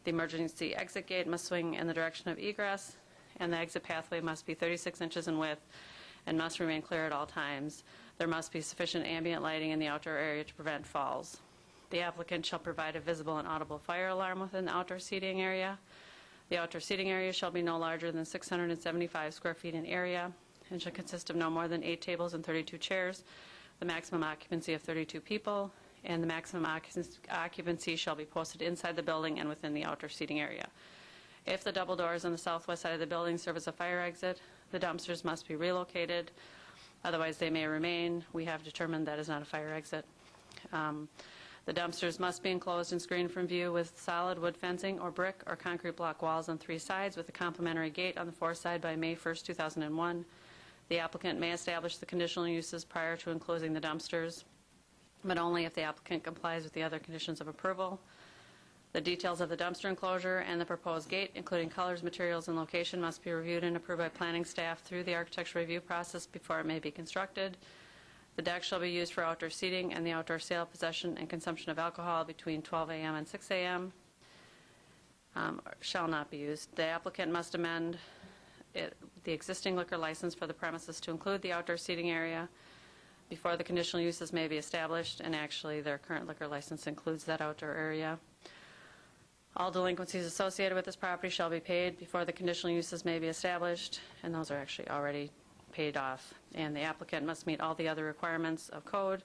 The emergency exit gate must swing in the direction of egress, and the exit pathway must be 36 inches in width and must remain clear at all times. There must be sufficient ambient lighting in the outdoor area to prevent falls. The applicant shall provide a visible and audible fire alarm within the outdoor seating area. The outdoor seating area shall be no larger than 675 square feet in area and shall consist of no more than 8 tables and 32 chairs, the maximum occupancy of 32 people, and the maximum occupancy shall be posted inside the building and within the outdoor seating area. If the double doors on the southwest side of the building serve as a fire exit, the dumpsters must be relocated. Otherwise, they may remain. We have determined that is not a fire exit. The dumpsters must be enclosed and screened from view with solid wood fencing or brick or concrete block walls on 3 sides with a complementary gate on the 4th side by May 1st, 2001. The applicant may establish the conditional uses prior to enclosing the dumpsters, but only if the applicant complies with the other conditions of approval. The details of the dumpster enclosure and the proposed gate, including colors, materials, and location, must be reviewed and approved by planning staff through the architectural review process before it may be constructed. The deck shall be used for outdoor seating, and the outdoor sale, possession, and consumption of alcohol between 12 a.m. and 6 a.m. Shall not be used. The applicant must amend the existing liquor license for the premises to include the outdoor seating area before the conditional uses may be established, and actually their current liquor license includes that outdoor area. All delinquencies associated with this property shall be paid before the conditional uses may be established, and those are actually already paid off. And the applicant must meet all the other requirements of code,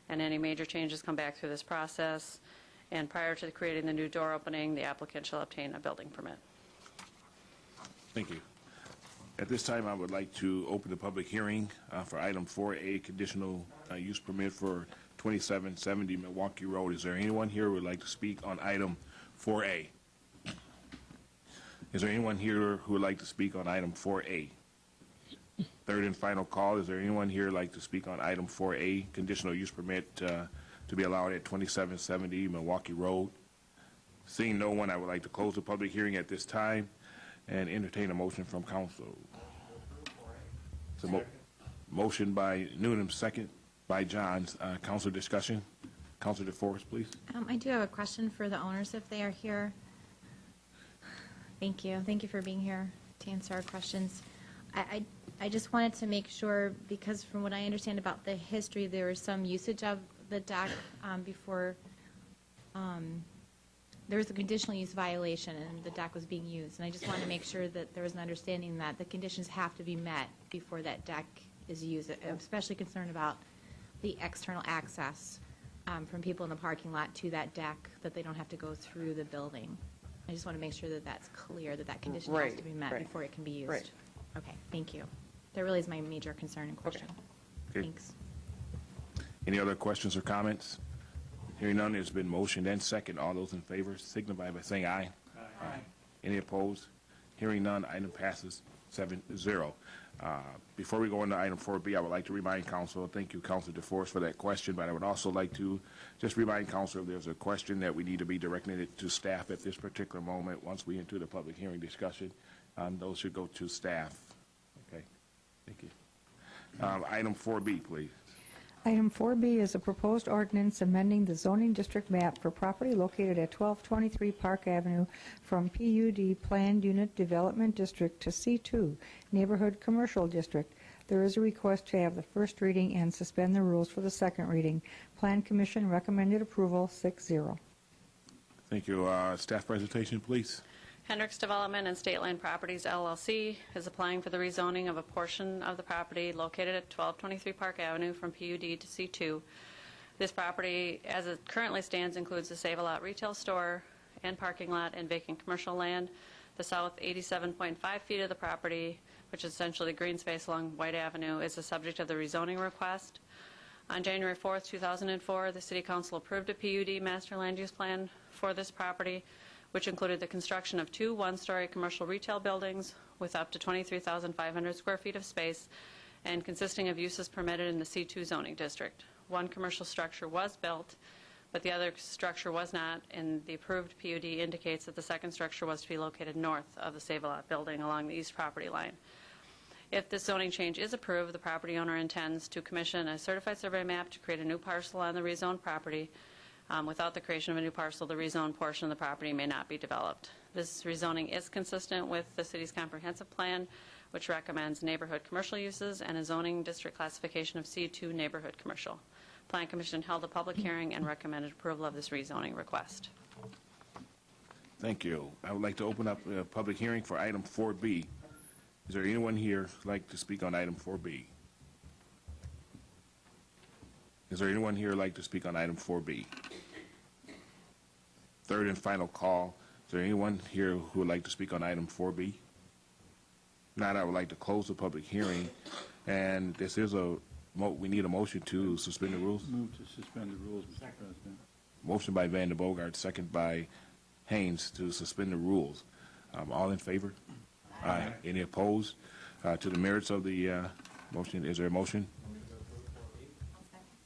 and any major changes come back through this process. And prior to creating the new door opening, the applicant shall obtain a building permit. Thank you. At this time, I would like to open the public hearing for item 4A, conditional use permit for 2770 Milwaukee Road. Is there anyone here who would like to speak on item 4A? Is there anyone here who would like to speak on item 4A? Third and final call. Is there anyone here who would like to speak on item 4A, conditional use permit to be allowed at 2770 Milwaukee Road? Seeing no one, I would like to close the public hearing at this time and entertain a motion from council. So motion by Noonan, second by Johns. Council discussion. Councilor DeForest, please. I do have a question for the owners if they are here. Thank you. Thank you for being here to answer our questions. I just wanted to make sure, because from what I understand about the history, there was some usage of the deck before there was a conditional use violation and the deck was being used. And I just wanted to make sure that there was an understanding that the conditions have to be met before that deck is used. I'm especially concerned about the external access from people in the parking lot to that deck, that they don't have to go through the building. I just want to make sure that that's clear, that that condition has to be met before it can be used. Right. Okay, thank you. That really is my major concern and question. Okay. Thanks. Any other questions or comments? Hearing none, there's been motion and second. All those in favor signify by saying aye. Aye. Any opposed? Hearing none, item passes 7-0. Before we go into item 4B, I would like to remind council, thank you, Councilor DeForest, for that question, but I would also like to just remind council if there's a question that we need to be directing it to staff at this particular moment. Once we enter the public hearing discussion, those should go to staff. Okay, thank you. Item 4B, please. Item 4B is a proposed ordinance amending the zoning district map for property located at 1223 Park Avenue from PUD Planned Unit Development District to C2 Neighborhood Commercial District. There is a request to have the first reading and suspend the rules for the second reading. Plan Commission recommended approval 6-0. Thank you. Staff presentation, please. Hendricks Development and State Land Properties, LLC, is applying for the rezoning of a portion of the property located at 1223 Park Avenue from PUD to C2. This property, as it currently stands, includes a Save-A-Lot retail store and parking lot and vacant commercial land. The south 87.5 feet of the property, which is essentially green space along White Avenue, is the subject of the rezoning request. On January 4th, 2004, the City Council approved a PUD master land use plan for this property, which included the construction of 2 one-story commercial retail buildings with up to 23,500 square feet of space and consisting of uses permitted in the C2 zoning district. One commercial structure was built, but the other structure was not, and the approved PUD indicates that the second structure was to be located north of the Save-A-Lot building along the east property line. If this zoning change is approved, the property owner intends to commission a certified survey map to create a new parcel on the rezoned property. Without the creation of a new parcel, the rezoned portion of the property may not be developed. This rezoning is consistent with the city's comprehensive plan, which recommends neighborhood commercial uses and a zoning district classification of C2 neighborhood commercial. Plan Commission held a public hearing and recommended approval of this rezoning request. Thank you. I would like to open up a public hearing for item 4B. Is there anyone here who'd like to speak on item 4B? Is there anyone here who'd like to speak on item 4B? Third and final call. Is there anyone here who would like to speak on item 4B? Not, I would like to close the public hearing. And this is we need a motion to suspend the rules. Move to suspend the rules, Mr. President. Motion by Van der Bogaert, second by Haynes to suspend the rules. All in favor? Aye. Any opposed? To the merits of the motion, is there a motion?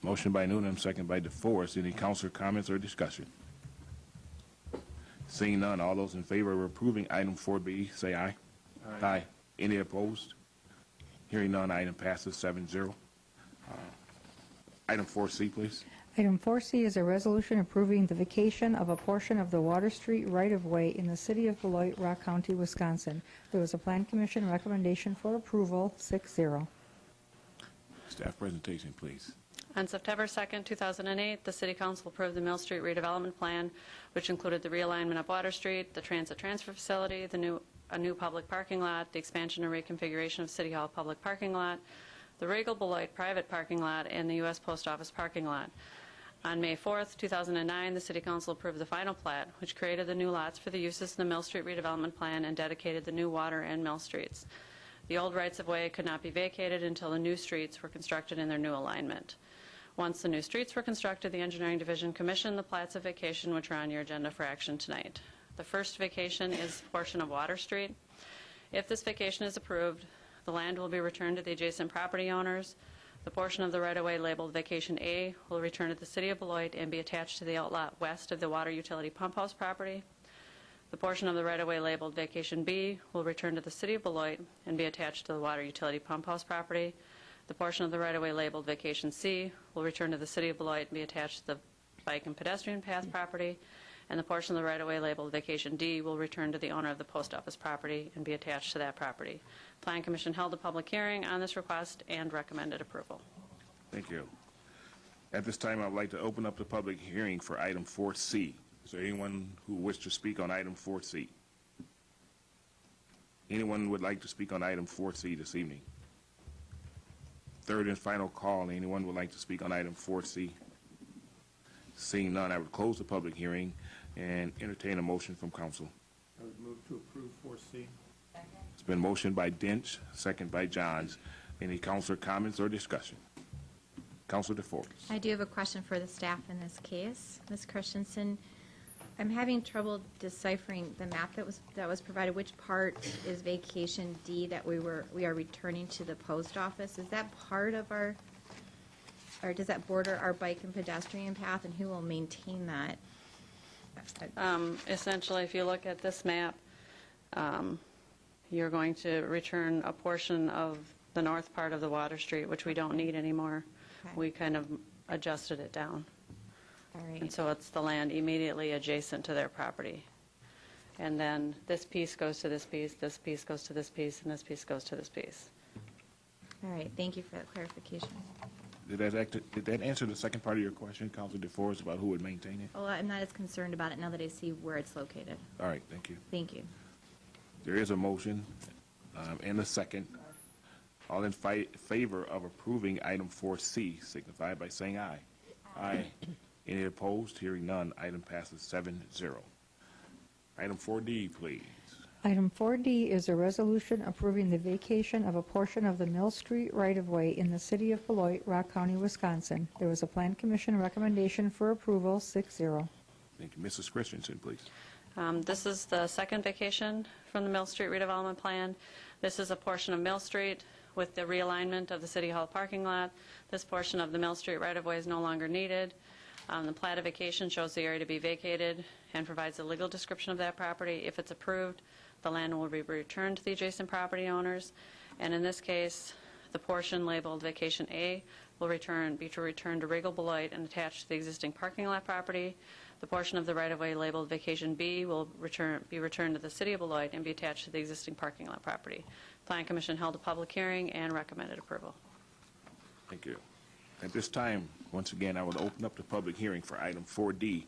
Motion by Noonan, second by DeForest. Any councilor comments or discussion? Seeing none, all those in favor of approving item 4B, say aye. Aye. Any opposed? Hearing none, item passes 7-0. Item 4C, please. Item 4C is a resolution approving the vacation of a portion of the Water Street right-of-way in the city of Beloit, Rock County, Wisconsin. There was a Plan Commission recommendation for approval, 6-0. Staff presentation, please. On September 2nd, 2008, the City Council approved the Mill Street redevelopment plan, which included the realignment of Water Street, the transit transfer facility, a new public parking lot, the expansion and reconfiguration of City Hall public parking lot, the Regal Beloit private parking lot, and the U.S. Post Office parking lot. On May 4th, 2009, the City Council approved the final plat, which created the new lots for the uses in the Mill Street redevelopment plan and dedicated the new water and Mill Streets. The old rights-of-way could not be vacated until the new streets were constructed in their new alignment. Once the new streets were constructed, the Engineering Division commissioned the plats of vacation, which are on your agenda for action tonight. The first vacation is a portion of Water Street. If this vacation is approved, the land will be returned to the adjacent property owners. The portion of the right-of-way labeled Vacation A will return to the City of Beloit and be attached to the outlot west of the water utility pump house property. The portion of the right-of-way labeled Vacation B will return to the City of Beloit and be attached to the water utility pump house property. The portion of the right-of-way labeled Vacation C will return to the City of Beloit and be attached to the bike and pedestrian path property. And the portion of the right-of-way labeled Vacation D will return to the owner of the post office property and be attached to that property. Plan Commission held a public hearing on this request and recommended approval. Thank you. At this time, I would like to open up the public hearing for item 4C. Is there anyone who wishes to speak on item 4C? Anyone would like to speak on item 4C this evening? Third and final call. Anyone would like to speak on item 4C? Seeing none, I would close the public hearing and entertain a motion from council. I would move to approve 4C. It's been motioned by Dench, second by Johns. Any councilor comments or discussion? Councilor DeForest. I do have a question for the staff in this case. Ms. Christensen, I'm having trouble deciphering the map that was provided. Which part is Vacation D that we are returning to the post office? Is that part of our, or does that border our bike and pedestrian path, and who will maintain that? Essentially, if you look at this map, you're going to return a portion of the north part of the Water Street, which we don't need anymore. Okay. We kind of adjusted it down. All right. And so it's the land immediately adjacent to their property. And then this piece goes to this piece goes to this piece, and this piece goes to this piece. All right. Thank you for that clarification. Did that answer the second part of your question, Councilor DeForest, about who would maintain it? Well, I'm not as concerned about it now that I see where it's located. All right, thank you. Thank you. There is a motion and a second. All in favor of approving item 4C signify by saying aye. Aye. Any opposed? Hearing none, item passes 7-0. Item 4D, please. Item 4D is a resolution approving the vacation of a portion of the Mill Street right-of-way in the city of Beloit, Rock County, Wisconsin. There was a Plan Commission recommendation for approval, 6-0. Thank you. Mrs. Christensen, please. This is the second vacation from the Mill Street redevelopment plan. This is a portion of Mill Street with the realignment of the City Hall parking lot. This portion of the Mill Street right-of-way is no longer needed. The plat of vacation shows the area to be vacated and provides a legal description of that property. If it's approved, the land will be returned to the adjacent property owners. And in this case, the portion labeled Vacation A will be returned to Regal Beloit and attached to the existing parking lot property. The portion of the right-of-way labeled Vacation B will be returned to the City of Beloit and be attached to the existing parking lot property. Planning Commission held a public hearing and recommended approval. Thank you. At this time, once again, I will open up the public hearing for item 4D.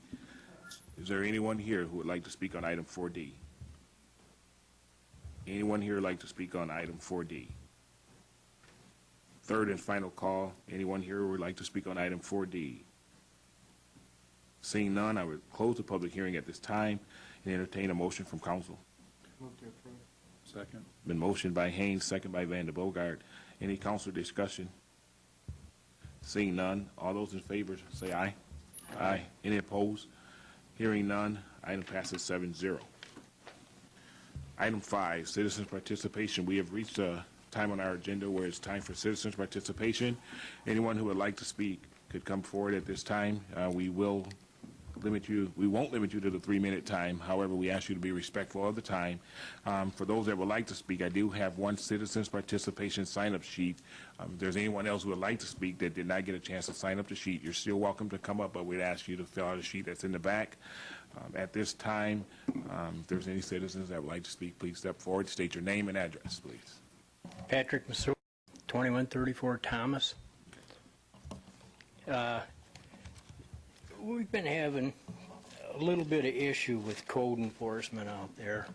Is there anyone here who would like to speak on item 4D? Anyone here like to speak on item 4D? Third and final call. Anyone here who would like to speak on item 4D? Seeing none, I would close the public hearing at this time and entertain a motion from council. Move to approve. Second. Been motioned by Haynes, second by Van der Bogart. Any council discussion? Seeing none, all those in favor say aye. Aye. Any opposed? Hearing none, item passes 7-0. Item 5, citizens' participation. We have reached a time on our agenda where it's time for citizens' participation. Anyone who would like to speak could come forward at this time. We won't limit you to the 3-minute time. However, we ask you to be respectful of the time. For those that would like to speak, I do have one citizens' participation sign-up sheet. If there's anyone else who would like to speak that did not get a chance to sign up the sheet, you're still welcome to come up, but we'd ask you to fill out a sheet that's in the back. At this time, if there's any citizens that would like to speak, please step forward, state your name and address, please. Patrick Masur, 2134 Thomas. We've been having a little bit of issue with code enforcement out there,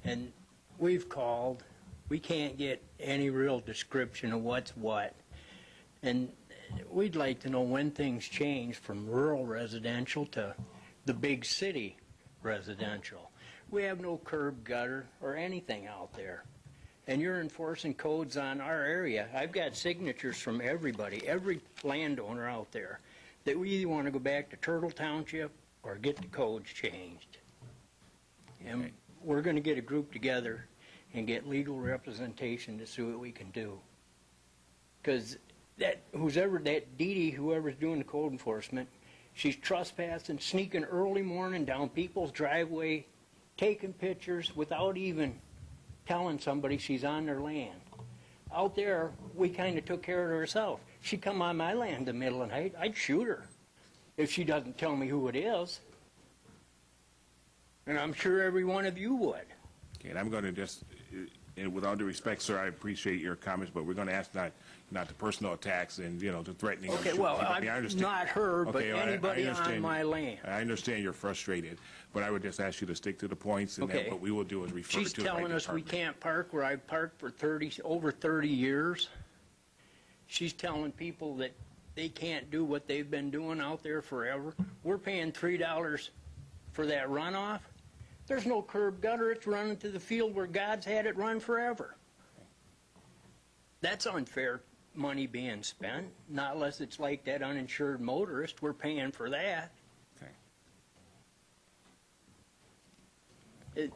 and we've called. We can't get any real description of what's what, and we'd like to know when things change from rural residential to the big city residential. We have no curb gutter or anything out there, and you're enforcing codes on our area. I've got signatures from everybody, every landowner out there, that we either want to go back to Turtle Township or get the codes changed. And we're going to get a group together and get legal representation to see what we can do. Because that Dee, whoever's doing the code enforcement, she's trespassing, sneaking early morning down people's driveway, taking pictures without even telling somebody she's on their land. Out there, we kind of took care of herself. She'd come on my land in the middle of the night, I'd shoot her if she doesn't tell me who it is. And I'm sure every one of you would. Okay, and I'm going to just, and with all due respect, sir, I appreciate your comments, but we're going to ask not the personal attacks and, the threatening. Okay, well, I'm not her, but Okay, anybody I on understand. my land. I understand you're frustrated, but I would just ask you to stick to the points, and then Okay. what we will do is refer She's to the right telling us we department. can't park where I've parked for over 30 years. She's telling people that they can't do what they've been doing out there forever. We're paying $3 for that runoff. There's no curb gutter. It's running to the field where God's had it run forever. That's unfair money being spent, not unless it's like that uninsured motorist. We're paying for that. Okay.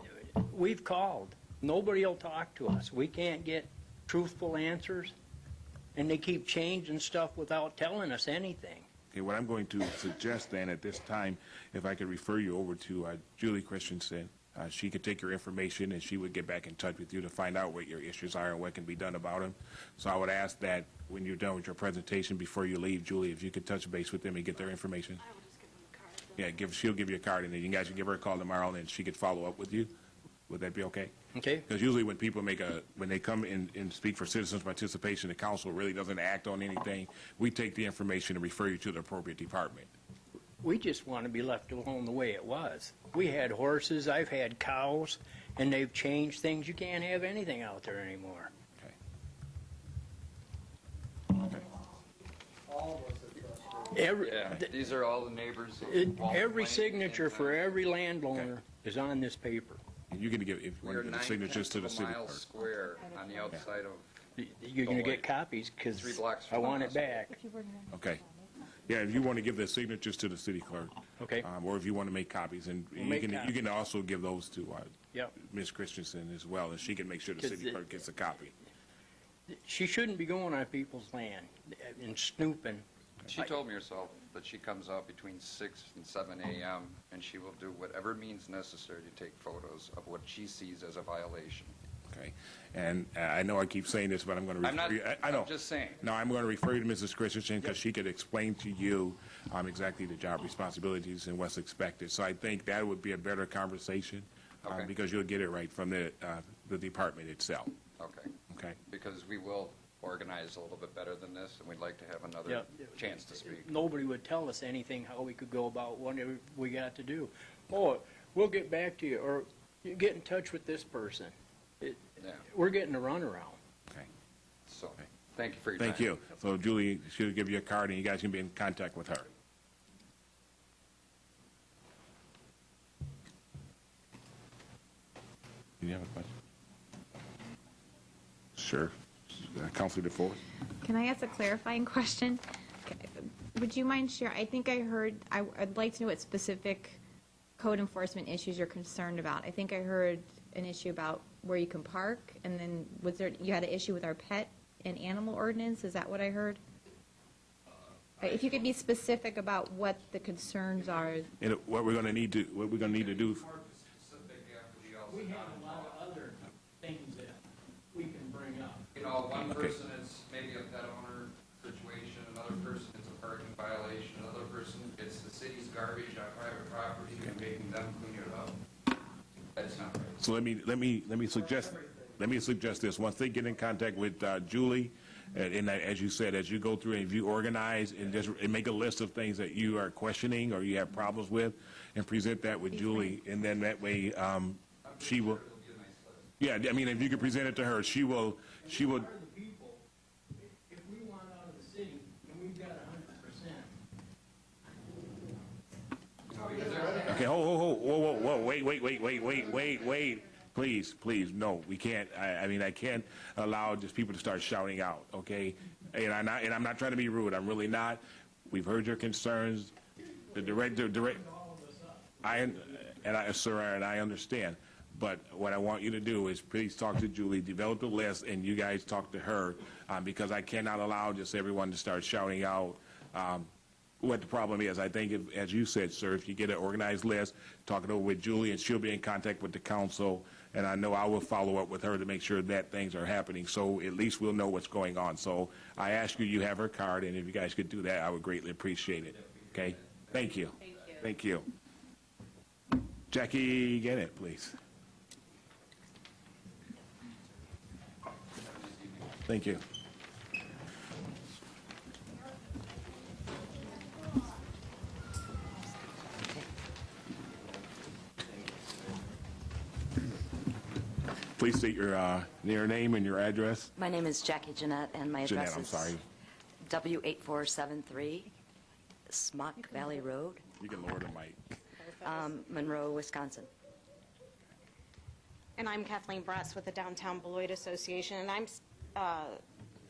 We've called. Nobody will talk to us. We can't get truthful answers, and they keep changing stuff without telling us anything. Okay, what I'm going to suggest then at this time, if I could refer you over to Julie Christensen, she could take your information and she would get back in touch with you to find out what your issues are and what can be done about them. So I would ask that when you're done with your presentation, before you leave, Julie, if you could touch base with them and get their information. I will just give them the card. Yeah, she'll give you a card, and then you guys can give her a call tomorrow, and then she could follow up with you. Would that be okay? Okay? Because usually when people when they come in and speak for citizens' participation, the council really doesn't act on anything. We take the information and refer you to the appropriate department. We just want to be left alone the way it was. We had horses, I've had cows, and they've changed things. You can't have anything out there anymore. These are all the neighbors. Every signature for every landowner is on this paper. And you're going to give, if you want We're to give the signatures to the city mile clerk. square on the outside of. You're going to get copies because 3 blocks I from want the it back. Okay. Yeah, if you want to give the signatures to the city clerk. Okay. Or if you want to make copies, and We'll you make can copies. also give those to Yep. Ms. Christensen as well, and she can make sure the 'Cause city clerk gets a copy. She shouldn't be going on people's land and snooping. She told me herself that she comes out between 6 and 7 a.m. and she will do whatever means necessary to take photos of what she sees as a violation. Okay. Okay. And I know I keep saying this, but I'm going to I'm not- refer you. I know. I'm just saying. No, I'm going to refer you to Mrs. Christensen because she could explain to you exactly the job responsibilities and what's expected. So I think that would be a better conversation Okay. because you'll get it right from the department itself. Okay. Okay? Because we will organize a little bit better than this, and we'd like to have another Yeah. chance to speak. Nobody would tell us anything, how we could go about what we got to do. Oh, we'll get back to you, or you get in touch with this person. Yeah. We're getting a runaround. Okay. So, thank you for your time. Thank you. So Julie, she'll give you a card, and you guys can be in contact with her. Do you have a question? Sure. Councilor DeForest? Can I ask a clarifying question? Would you mind sharing, I think I heard, I'd like to know what specific code enforcement issues you're concerned about. I think I heard an issue about where you can park, and then you had an issue with our pet and animal ordinance, is that what I heard? If you could be specific about what the concerns are. And what we're going to need to do. We have a lot of other things that we can bring up. You know, one Okay. person is maybe a pet owner situation, another person it's a parking violation, another person it's the city's garbage on private property and making them clean it up. That's not right. So let me suggest this. Once they get in contact with Julie, and as you said, as you go through and if you organize and make a list of things that you are questioning or you have problems with, and present that with Julie, and then that way she will. Yeah, I mean, if you could present it to her, she will. We are the people, if we want out of the city, and we've got 100%. Okay, whoa, wait. Please, no, we can't. I mean, I can't allow just people to start shouting out, okay? And I'm not trying to be rude. I'm really not. We've heard your concerns. The direct. Sir, and I understand. But what I want you to do is please talk to Julie, develop a list, and you guys talk to her, because I cannot allow just everyone to start shouting out what the problem is. I think, as you said, sir, if you get an organized list, talk it over with Julie, and she'll be in contact with the council, and I know I will follow up with her to make sure that things are happening, so at least we'll know what's going on. So I ask you, you have her card, and if you guys could do that, I would greatly appreciate it. Okay? Thank you. Thank you. Jackie Gannett, please. Thank you. Please state your name and your address. My name is Jackie Jeanette, and my address Jeanette, I'm is sorry. W8473 Smock Valley Road, You can lower the mic. Monroe, Wisconsin. And I'm Kathleen Brass with the Downtown Beloit Association, and I'm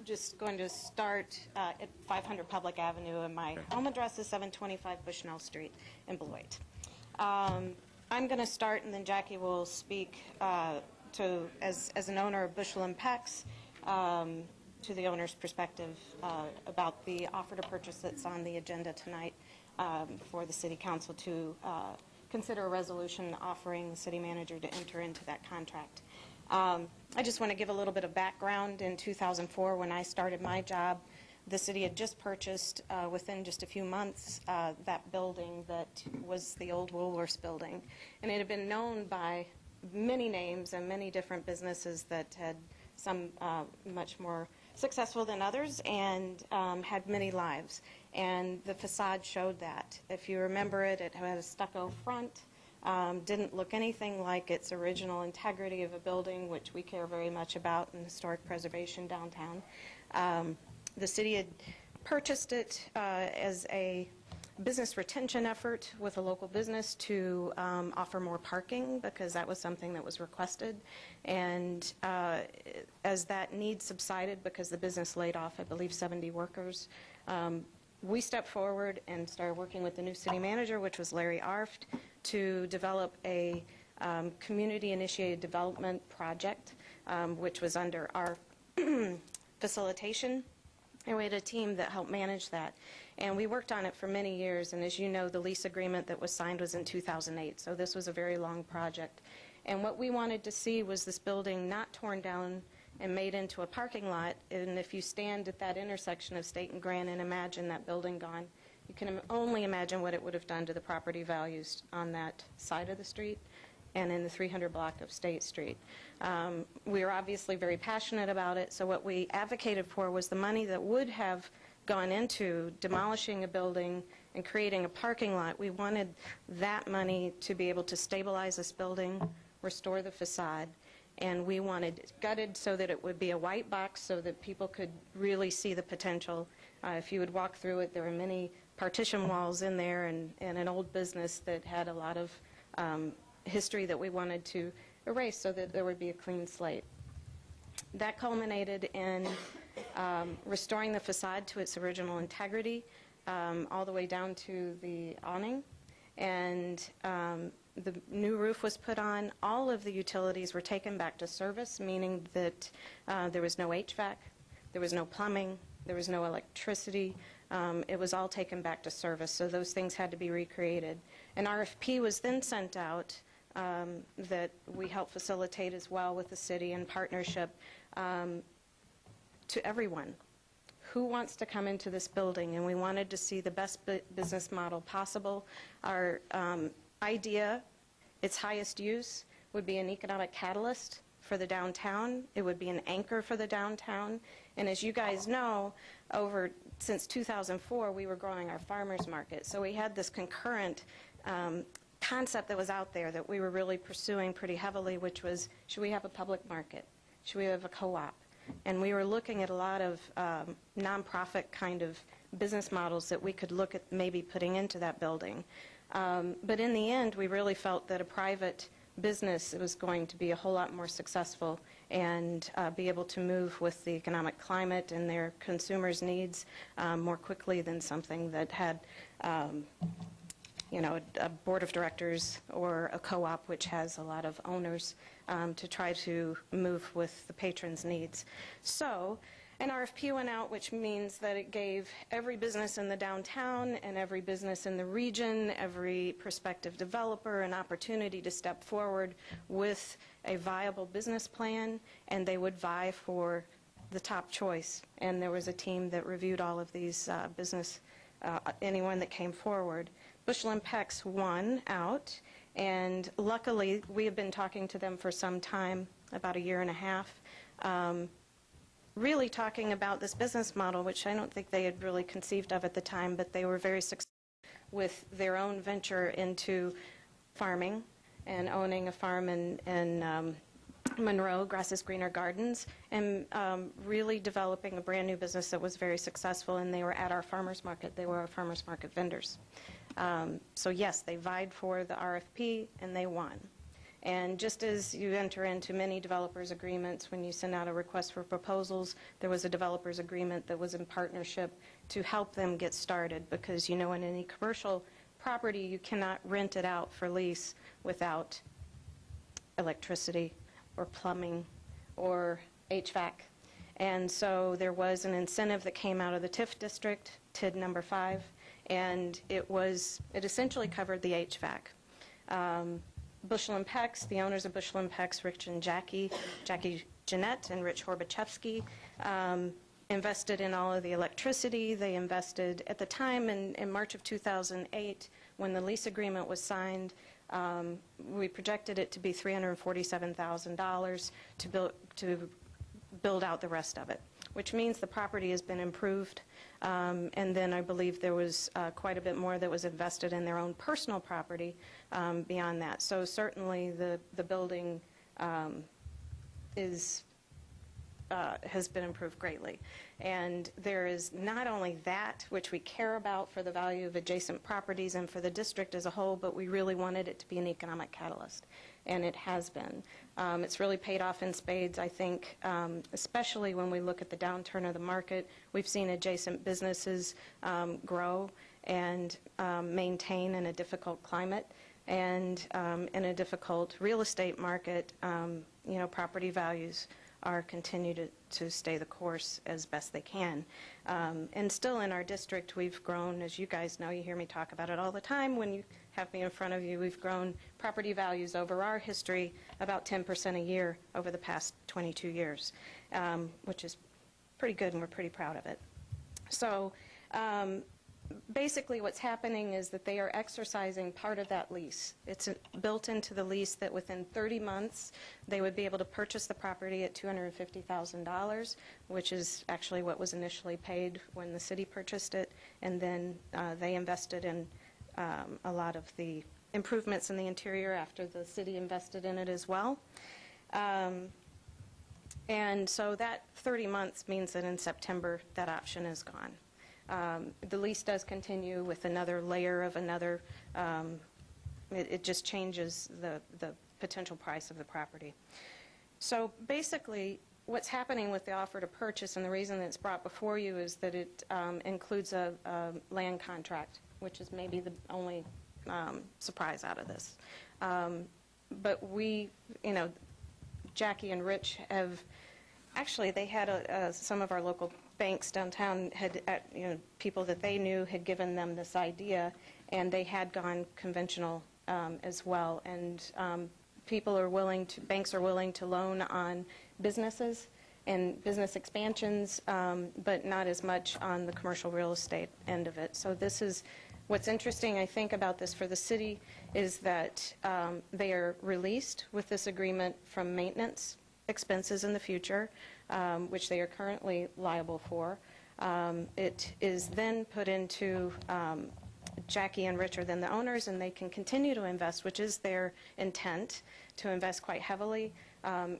just going to start at 500 Public Avenue, and my home address is 725 Bushnell Street in Beloit. I'm going to start, and then Jackie will speak as an owner of Bushel and Peck's, to the owner's perspective about the offer to purchase that's on the agenda tonight for the City Council to consider a resolution offering the city manager to enter into that contract. I just want to give a little bit of background. In 2004, when I started my job, the city had just purchased, within just a few months, that building that was the old Woolworths building. And it had been known by many names and many different businesses that had some much more successful than others and had many lives. And the facade showed that. If you remember it, it had a stucco front, didn't look anything like its original integrity of a building, which we care very much about in historic preservation downtown. The city had purchased it as a business retention effort with a local business to offer more parking, because that was something that was requested. And as that need subsided, because the business laid off, I believe, 70 workers, we stepped forward and started working with the new city manager, which was Larry Arft, to develop a community-initiated development project, which was under our facilitation. And we had a team that helped manage that. And we worked on it for many years. And as you know, the lease agreement that was signed was in 2008. So this was a very long project. And what we wanted to see was this building not torn down and made into a parking lot. And if you stand at that intersection of State and Grand and imagine that building gone, you can only imagine what it would have done to the property values on that side of the street and in the 300 block of State Street. We are obviously very passionate about it, so what we advocated for was the money that would have gone into demolishing a building and creating a parking lot. We wanted that money to be able to stabilize this building, restore the facade, and we wanted it gutted so that it would be a white box so that people could really see the potential. If you would walk through it, there were many partition walls in there and an old business that had a lot of history that we wanted to erase so that there would be a clean slate. That culminated in restoring the facade to its original integrity, all the way down to the awning, and the new roof was put on. All of the utilities were taken back to service, meaning that there was no HVAC, there was no plumbing, there was no electricity. It was all taken back to service, so those things had to be recreated. An RFP was then sent out that we helped facilitate as well with the city in partnership to everyone. Who wants to come into this building? And we wanted to see the best business model possible. Our idea, its highest use, would be an economic catalyst for the downtown. It would be an anchor for the downtown. And as you guys know, since 2004, we were growing our farmers market. So we had this concurrent concept that was out there that we were really pursuing pretty heavily, which was, should we have a public market? Should we have a co-op? And we were looking at a lot of nonprofit kind of business models that we could look at maybe putting into that building. But in the end, we really felt that a private business was going to be a whole lot more successful and be able to move with the economic climate and their consumers' needs more quickly than something that had a board of directors or a co-op which has a lot of owners to try to move with the patrons' needs. So an RFP went out, which means that it gave every business in the downtown and every business in the region, every prospective developer an opportunity to step forward with a viable business plan, and they would vie for the top choice. And there was a team that reviewed all of these anyone that came forward. Bushel and Peck's won out, and luckily we have been talking to them for some time, about a year and a half, really talking about this business model, which I don't think they had really conceived of at the time, but they were very successful with their own venture into farming and owning a farm in Monroe, Grass is Greener Gardens, and really developing a brand new business that was very successful, and they were at our farmers market. They were our farmers market vendors. So yes, they vied for the RFP, and they won. And just as you enter into many developers' agreements, when you send out a request for proposals, there was a developers' agreement that was in partnership to help them get started, because in any commercial property, you cannot rent it out for lease without electricity or plumbing or HVAC. And so there was an incentive that came out of the TIF district, TID number 5, and it essentially covered the HVAC. Bushel and Peck's, the owners of Bushel and Peck's, Rich and Jackie Jeanette and Rich Horbachevsky, invested in all of the electricity. They invested at the time in March of 2008 when the lease agreement was signed. We projected it to be $347,000 to build out the rest of it, which means the property has been improved. And then I believe there was quite a bit more that was invested in their own personal property beyond that. So certainly the building has been improved greatly. And there is not only that, which we care about for the value of adjacent properties and for the district as a whole, but we really wanted it to be an economic catalyst. And it has been. It's really paid off in spades, I think, especially when we look at the downturn of the market. We've seen adjacent businesses grow and maintain in a difficult climate. And in a difficult real estate market, property values are continue to stay the course as best they can. And still in our district, we've grown, as you guys know, you hear me talk about it all the time when you have me in front of you, we've grown property values over our history about 10% a year over the past 22 years, which is pretty good, and we're pretty proud of it. So basically what's happening is that they are exercising part of that lease. It's built into the lease that within 30 months they would be able to purchase the property at $250,000, which is actually what was initially paid when the city purchased it, and then they invested in a lot of the improvements in the interior after the city invested in it as well. And so that 30 months means that in September that option is gone. The lease does continue with another layer of another, it just changes the potential price of the property. So basically what's happening with the offer to purchase, and the reason that it's brought before you, is that it includes a land contract, which is maybe the only surprise out of this. But we, Jackie and Rich have, actually they had some of our local banks downtown had, people that they knew had given them this idea, and they had gone conventional as well. And people are willing to, banks are willing to loan on businesses and business expansions, but not as much on the commercial real estate end of it. So this is, what's interesting, I think, about this for the city is that they are released with this agreement from maintenance expenses in the future, which they are currently liable for. It is then put into Jackie and Rich are then the owners, and they can continue to invest, which is their intent, to invest quite heavily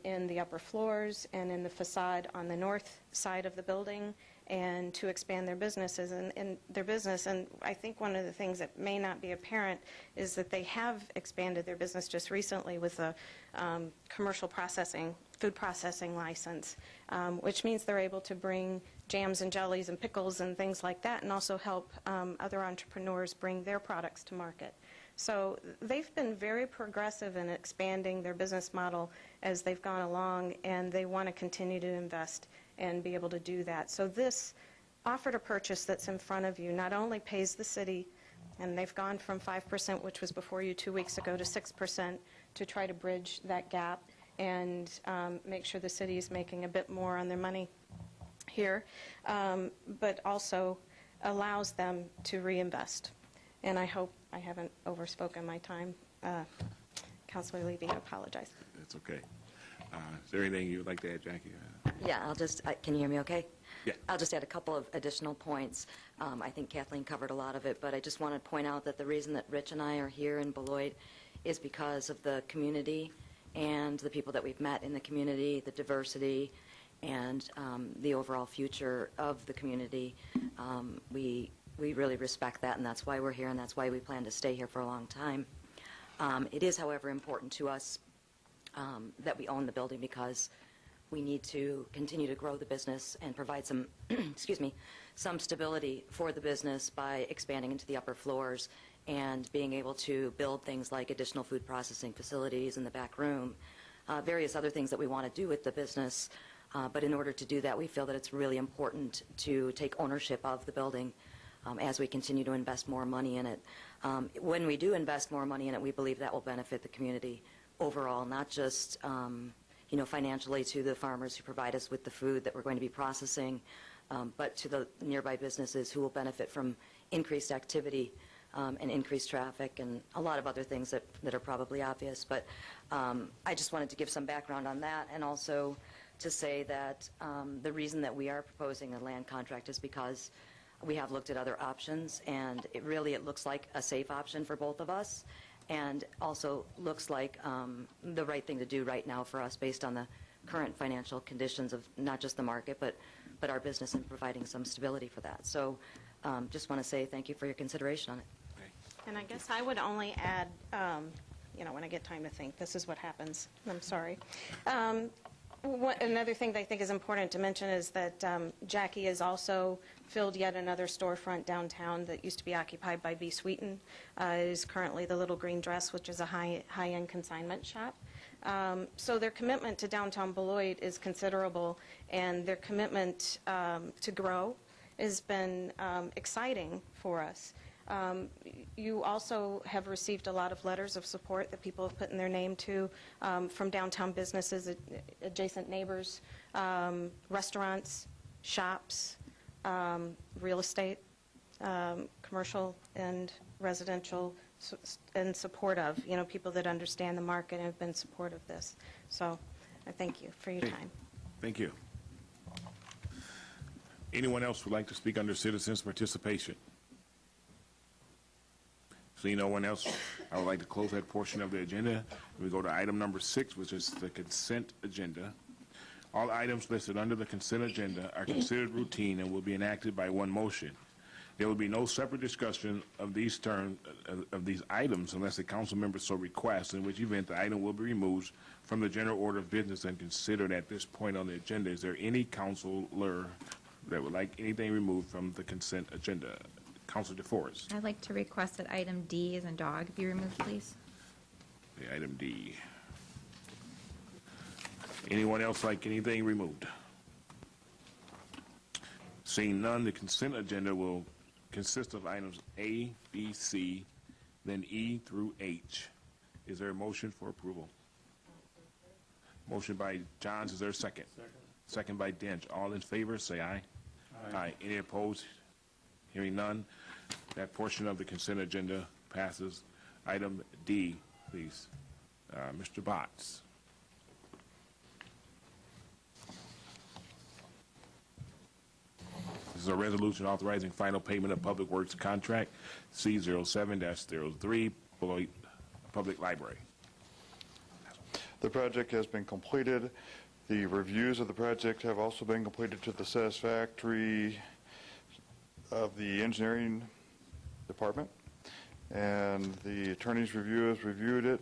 in the upper floors and in the facade on the north side of the building, and to expand their businesses and their business. And I think one of the things that may not be apparent is that they have expanded their business just recently with a commercial processing, food processing license, which means they're able to bring jams and jellies and pickles and things like that, and also help other entrepreneurs bring their products to market. So they've been very progressive in expanding their business model as they've gone along, and they want to continue to invest and be able to do that. So this offer to purchase that's in front of you not only pays the city, and they've gone from 5%, which was before you 2 weeks ago, to 6% to try to bridge that gap and make sure the city is making a bit more on their money here, but also allows them to reinvest. And I hope I haven't overspoken my time. Councilor Levy, I apologize. That's okay. Is there anything you would like to add, Jackie? Yeah, I'll just, can you hear me okay? Yeah. I'll just add a couple of additional points. I think Kathleen covered a lot of it, but I just want to point out that the reason that Rich and I are here in Beloit is because of the community and the people that we've met in the community, the diversity, and the overall future of the community. We really respect that, and that's why we're here, and that's why we plan to stay here for a long time. It is, however, important to us that we own the building, because we need to continue to grow the business and provide some, excuse me, some stability for the business by expanding into the upper floors and being able to build things like additional food processing facilities in the back room, various other things that we want to do with the business. But in order to do that, we feel that it's really important to take ownership of the building as we continue to invest more money in it. When we do invest more money in it, we believe that will benefit the community overall, not just financially to the farmers who provide us with the food that we're going to be processing, but to the nearby businesses who will benefit from increased activity and increased traffic and a lot of other things that are probably obvious. But I just wanted to give some background on that, and also to say that the reason that we are proposing a land contract is because we have looked at other options, and it looks like a safe option for both of us, and also looks like the right thing to do right now for us based on the current financial conditions of not just the market, but our business, and providing some stability for that. So just want to say thank you for your consideration on it. Okay. And I guess I would only add, when I get time to think, this is what happens. I'm sorry. Another thing that I think is important to mention is that Jackie has also filled yet another storefront downtown that used to be occupied by B. Sweeten. It is currently the Little Green Dress, which is a high-end consignment shop. So their commitment to downtown Beloit is considerable, and their commitment to grow has been exciting for us. You also have received a lot of letters of support that people have put in their name to from downtown businesses, adjacent neighbors, restaurants, shops, real estate, commercial and residential, in support of, people that understand the market and have been supportive of this. So I thank you for your time. Thank you. Anyone else would like to speak under citizens' participation? Seeing no one else, I would like to close that portion of the agenda. We go to item number 6, which is the consent agenda. All items listed under the consent agenda are considered routine and will be enacted by one motion. There will be no separate discussion of these items unless a council member so requests, in which event the item will be removed from the general order of business and considered at this point on the agenda. Is there any councilor that would like anything removed from the consent agenda? Councilor DeForest. I'd like to request that item D as in dog be removed, please. The item D. Anyone else like anything removed? Seeing none, the consent agenda will consist of items A, B, C, then E through H. Is there a motion for approval? Motion by Johns. Is there a second? Second by Dench. All in favor, say aye. Aye. Any opposed? Hearing none, that portion of the consent agenda passes. Item D, please. Mr. Botts. This is a resolution authorizing final payment of Public Works contract C07-03, Beloit Public Library. The project has been completed. The reviews of the project have also been completed to the satisfactory of the engineering department, and the attorney's review has reviewed it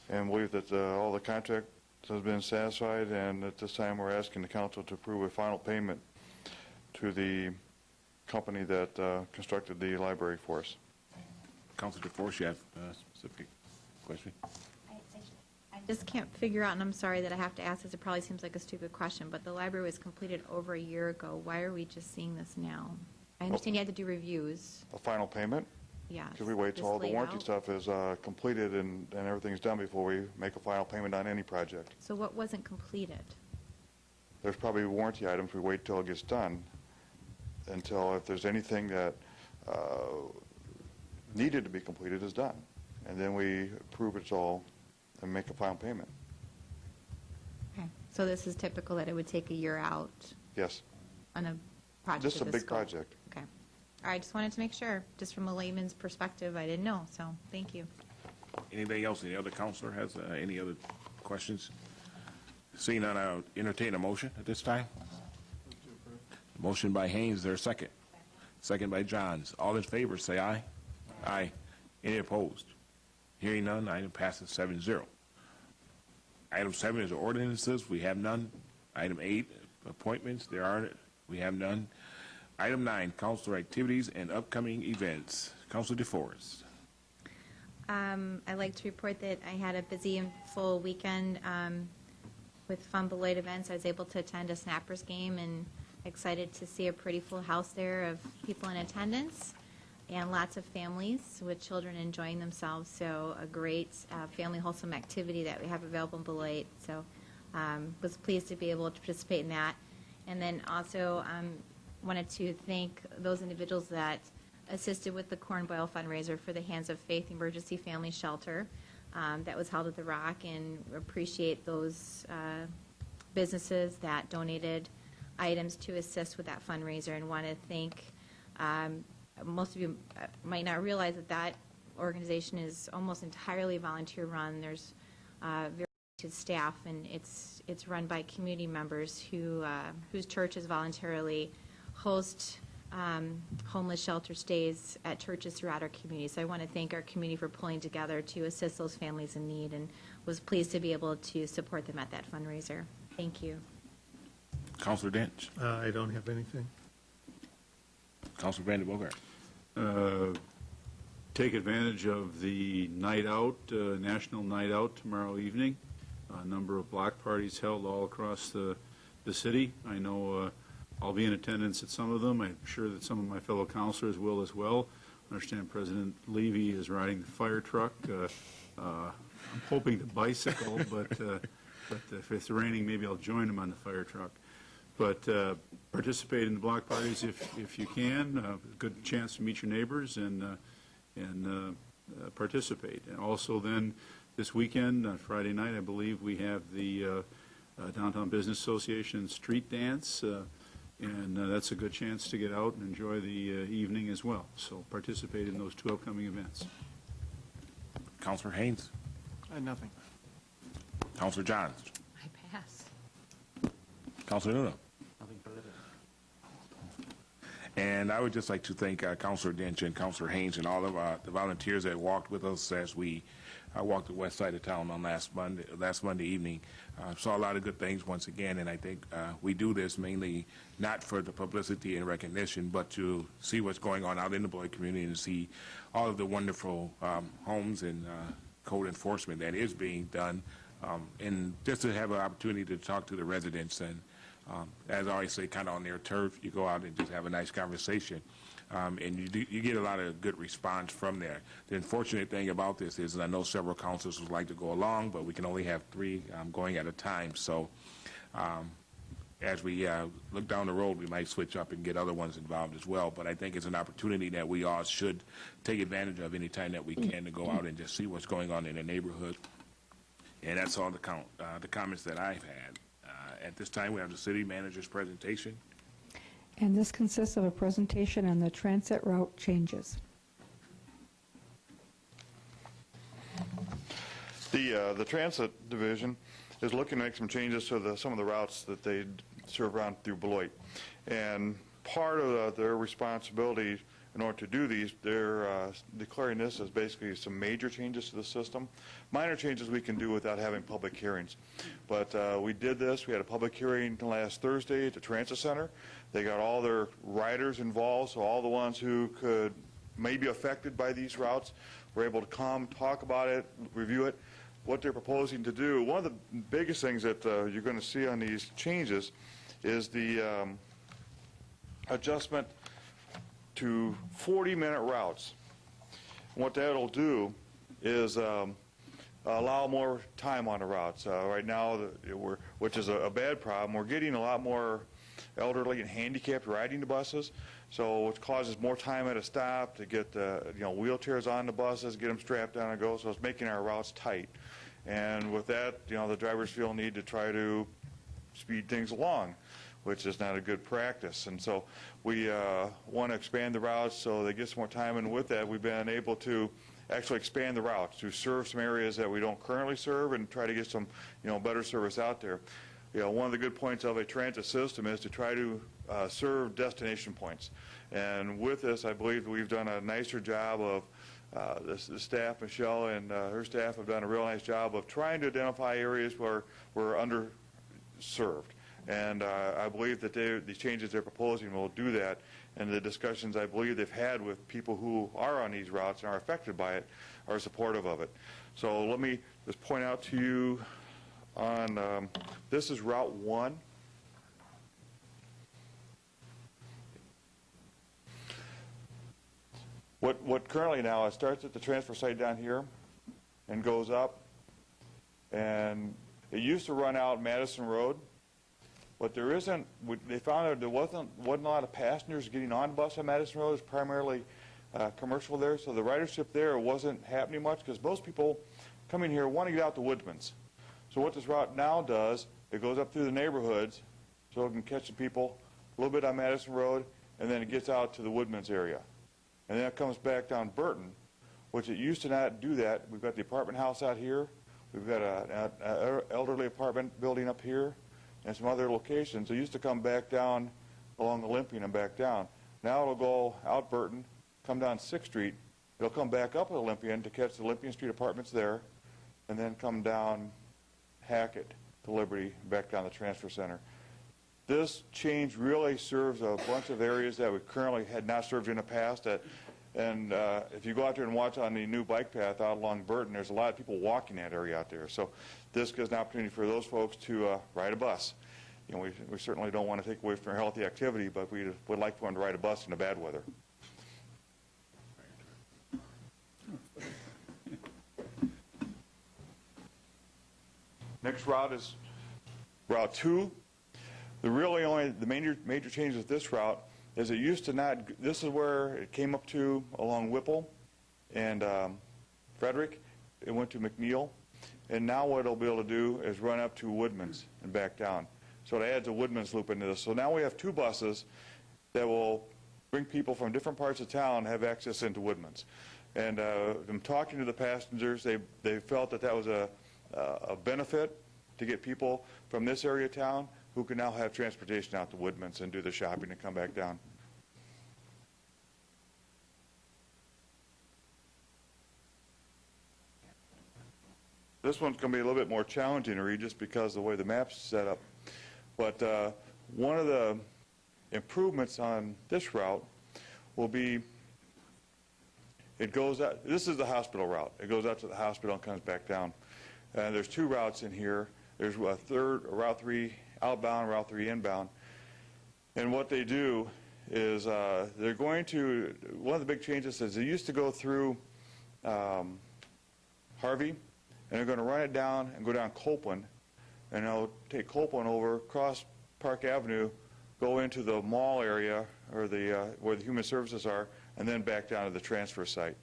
and believe that all the contract has been satisfied, and at this time we're asking the council to approve a final payment to the company that constructed the library for us. Councilor DeForest, you have a specific question? I just can't figure out, and I'm sorry that I have to ask this, it probably seems like a stupid question, but the library was completed over a year ago. Why are we just seeing this now? I understand you had to do reviews. A final payment? Yeah. Because we wait till all the warranty stuff is completed and everything's done before we make a final payment on any project. So what wasn't completed? There's probably warranty items we wait till it gets done, until if there's anything that needed to be completed is done. And then we approve it's all and make a final payment. Okay. So this is typical that it would take a year out Yes. on a project This is a of this big scope? project. Okay. All right, just wanted to make sure, just from a layman's perspective, I didn't know, so thank you. Anything else? Any other councilor has any other questions? Seeing none, I'll entertain a motion at this time. Motion by Haynes, is there a second? Second by Johns. All in favor, say aye. Aye. Any opposed? Hearing none, item passes 7-0. Item 7 is ordinances. We have none. Item 8, appointments. We have none. Item 9, councilor activities and upcoming events. Councilor DeForest. I'd like to report that I had a busy and full weekend with fun Beloit events. I was able to attend a Snappers game and excited to see a pretty full house there of people in attendance and lots of families with children enjoying themselves. So a great family wholesome activity that we have available in Beloit. So was pleased to be able to participate in that. And then also wanted to thank those individuals that assisted with the Corn Boil fundraiser for the Hands of Faith Emergency Family Shelter that was held at the Rock, and appreciate those businesses that donated items to assist with that fundraiser, and want to thank, most of you might not realize that organization is almost entirely volunteer run. There's very good staff, and it's run by community members whose churches voluntarily host homeless shelter stays at churches throughout our community. So I want to thank our community for pulling together to assist those families in need, and was pleased to be able to support them at that fundraiser. Thank you. Councilor Dench. I don't have anything. Councilor Brandon Bogart. Take advantage of the night out, National Night Out tomorrow evening a number of block parties held all across the city. I know I'll be in attendance at some of them. I'm sure that some of my fellow councilors will as well. I understand President Levy is riding the fire truck. I'm hoping to bicycle, but if it's raining, maybe I'll join him on the fire truck. But participate in the block parties if you can. A good chance to meet your neighbors and participate. And also then this weekend, on Friday night, I believe we have the Downtown Business Association street dance, and that's a good chance to get out and enjoy the evening as well. So participate in those two upcoming events. Councilor Haynes. I had nothing. Councilor Johns. I pass. Councilor Nuno. Nothing further. And I would just like to thank Councilor Dench and Councilor Haynes and all of the volunteers that walked with us as we walked the west side of town on last Monday evening. Saw a lot of good things once again, and I think we do this mainly not for the publicity and recognition, but to see what's going on out in the Beloit community and see all of the wonderful homes and code enforcement that is being done, and just to have an opportunity to talk to the residents and as I always say, kind of on their turf, you go out and just have a nice conversation, and you get a lot of good response from there. The unfortunate thing about this is, and I know several councilors would like to go along, but we can only have 3 going at a time. So as we look down the road, we might switch up and get other ones involved as well. But I think it's an opportunity that we all should take advantage of any time that we can to go out and just see what's going on in the neighborhood. And that's all the comments that I've had. At this time, we have the city manager's presentation. And this consists of a presentation on the transit route changes. The transit division is looking to make some changes to some of the routes that they serve around through Beloit. And part of their responsibility in order to do these, they're declaring this as basically some major changes to the system. Minor changes we can do without having public hearings. But we did this. We had a public hearing last Thursday at the Transit Center. They got all their riders involved, so all the ones who could may be affected by these routes were able to come, talk about it, review it, what they're proposing to do. One of the biggest things that you're going to see on these changes is the adjustment to 40-minute routes. And what that'll do is allow more time on the routes. Right now, which is a bad problem, we're getting a lot more elderly and handicapped riding the buses, so it causes more time at a stop to get wheelchairs on the buses, get them strapped down and go, so it's making our routes tight. And with that, the drivers feel a need to try to speed things along, which is not a good practice. And so we want to expand the routes so they get some more time, and with that, we've been able to actually expand the routes to serve some areas that we don't currently serve and try to get some better service out there. One of the good points of a transit system is to try to serve destination points. And with this, I believe that we've done a nicer job of, the staff, Michelle and her staff have done a real nice job of trying to identify areas where we're underserved. And I believe that these changes they're proposing will do that. And the discussions I believe they've had with people who are on these routes and are affected by it are supportive of it. So let me just point out to you on, this is Route 1. What currently now, it starts at the transfer site down here and goes up. And it used to run out Madison Road. But there isn't, they found out there wasn't a lot of passengers getting on the bus on Madison Road. It's primarily commercial there. So the ridership there wasn't happening much because most people coming here want to get out to Woodman's. So what this route now does, it goes up through the neighborhoods so it can catch the people a little bit on Madison Road, and then it gets out to the Woodman's area. And then it comes back down Burton, which it used to not do that. We've got the apartment house out here. We've got an elderly apartment building up here and some other locations. It used to come back down along Olympian and back down. Now it'll go out Burton, come down 6th Street. It'll come back up at Olympian to catch the Olympian Street apartments there, and then come down Hackett to Liberty, back down the transfer center. This change really serves a bunch of areas that we currently had not served in the past that And if you go out there and watch on the new bike path out along Burton, there's a lot of people walking that area out there. So this gives an opportunity for those folks to ride a bus. You know, we certainly don't want to take away from their healthy activity, but we would like for them to ride a bus in the bad weather. Next route is Route 2. The major change with this route is it used to not, this is where it came up to along Whipple and Frederick. It went to McNeil. And now what it'll be able to do is run up to Woodman's and back down. So it adds a Woodman's loop into this. So now we have two buses that will bring people from different parts of town have access into Woodman's. And I'm talking to the passengers. They felt that that was a benefit to get people from this area of town who can now have transportation out to Woodman's and do the shopping and come back down. This one's going to be a little bit more challenging to read just because of the way the map's set up. But one of the improvements on this route will be it goes out, this is the hospital route. It goes out to the hospital and comes back down. And there's two routes in here. There's a third, Route 3 outbound, Route 3 inbound. And what they do is they're going to, one of the big changes is they used to go through Harvey, and they're going to run it down and go down Copeland, and they'll take Copeland over, cross Park Avenue, go into the mall area or the where the human services are, and then back down to the transfer site.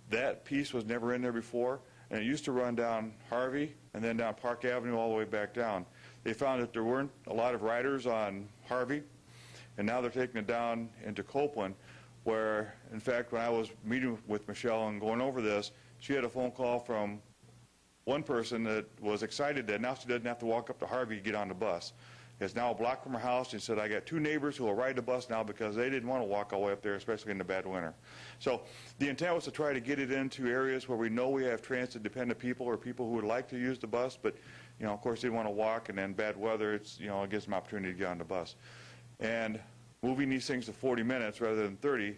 That piece was never in there before, and it used to run down Harvey and then down Park Avenue all the way back down. They found that there weren't a lot of riders on Harvey, and now they're taking it down into Copeland, where, in fact, when I was meeting with Michelle and going over this, she had a phone call from one person that was excited that now she doesn't have to walk up to Harvey to get on the bus. It's now a block from her house. She said, I got two neighbors who will ride the bus now because they didn't want to walk all the way up there, especially in the bad winter. So the intent was to try to get it into areas where we know we have transit-dependent people or people who would like to use the bus, but, you know, of course, they want to walk, and then bad weather, it's, you know, it gives them opportunity to get on the bus. And moving these things to 40 minutes rather than 30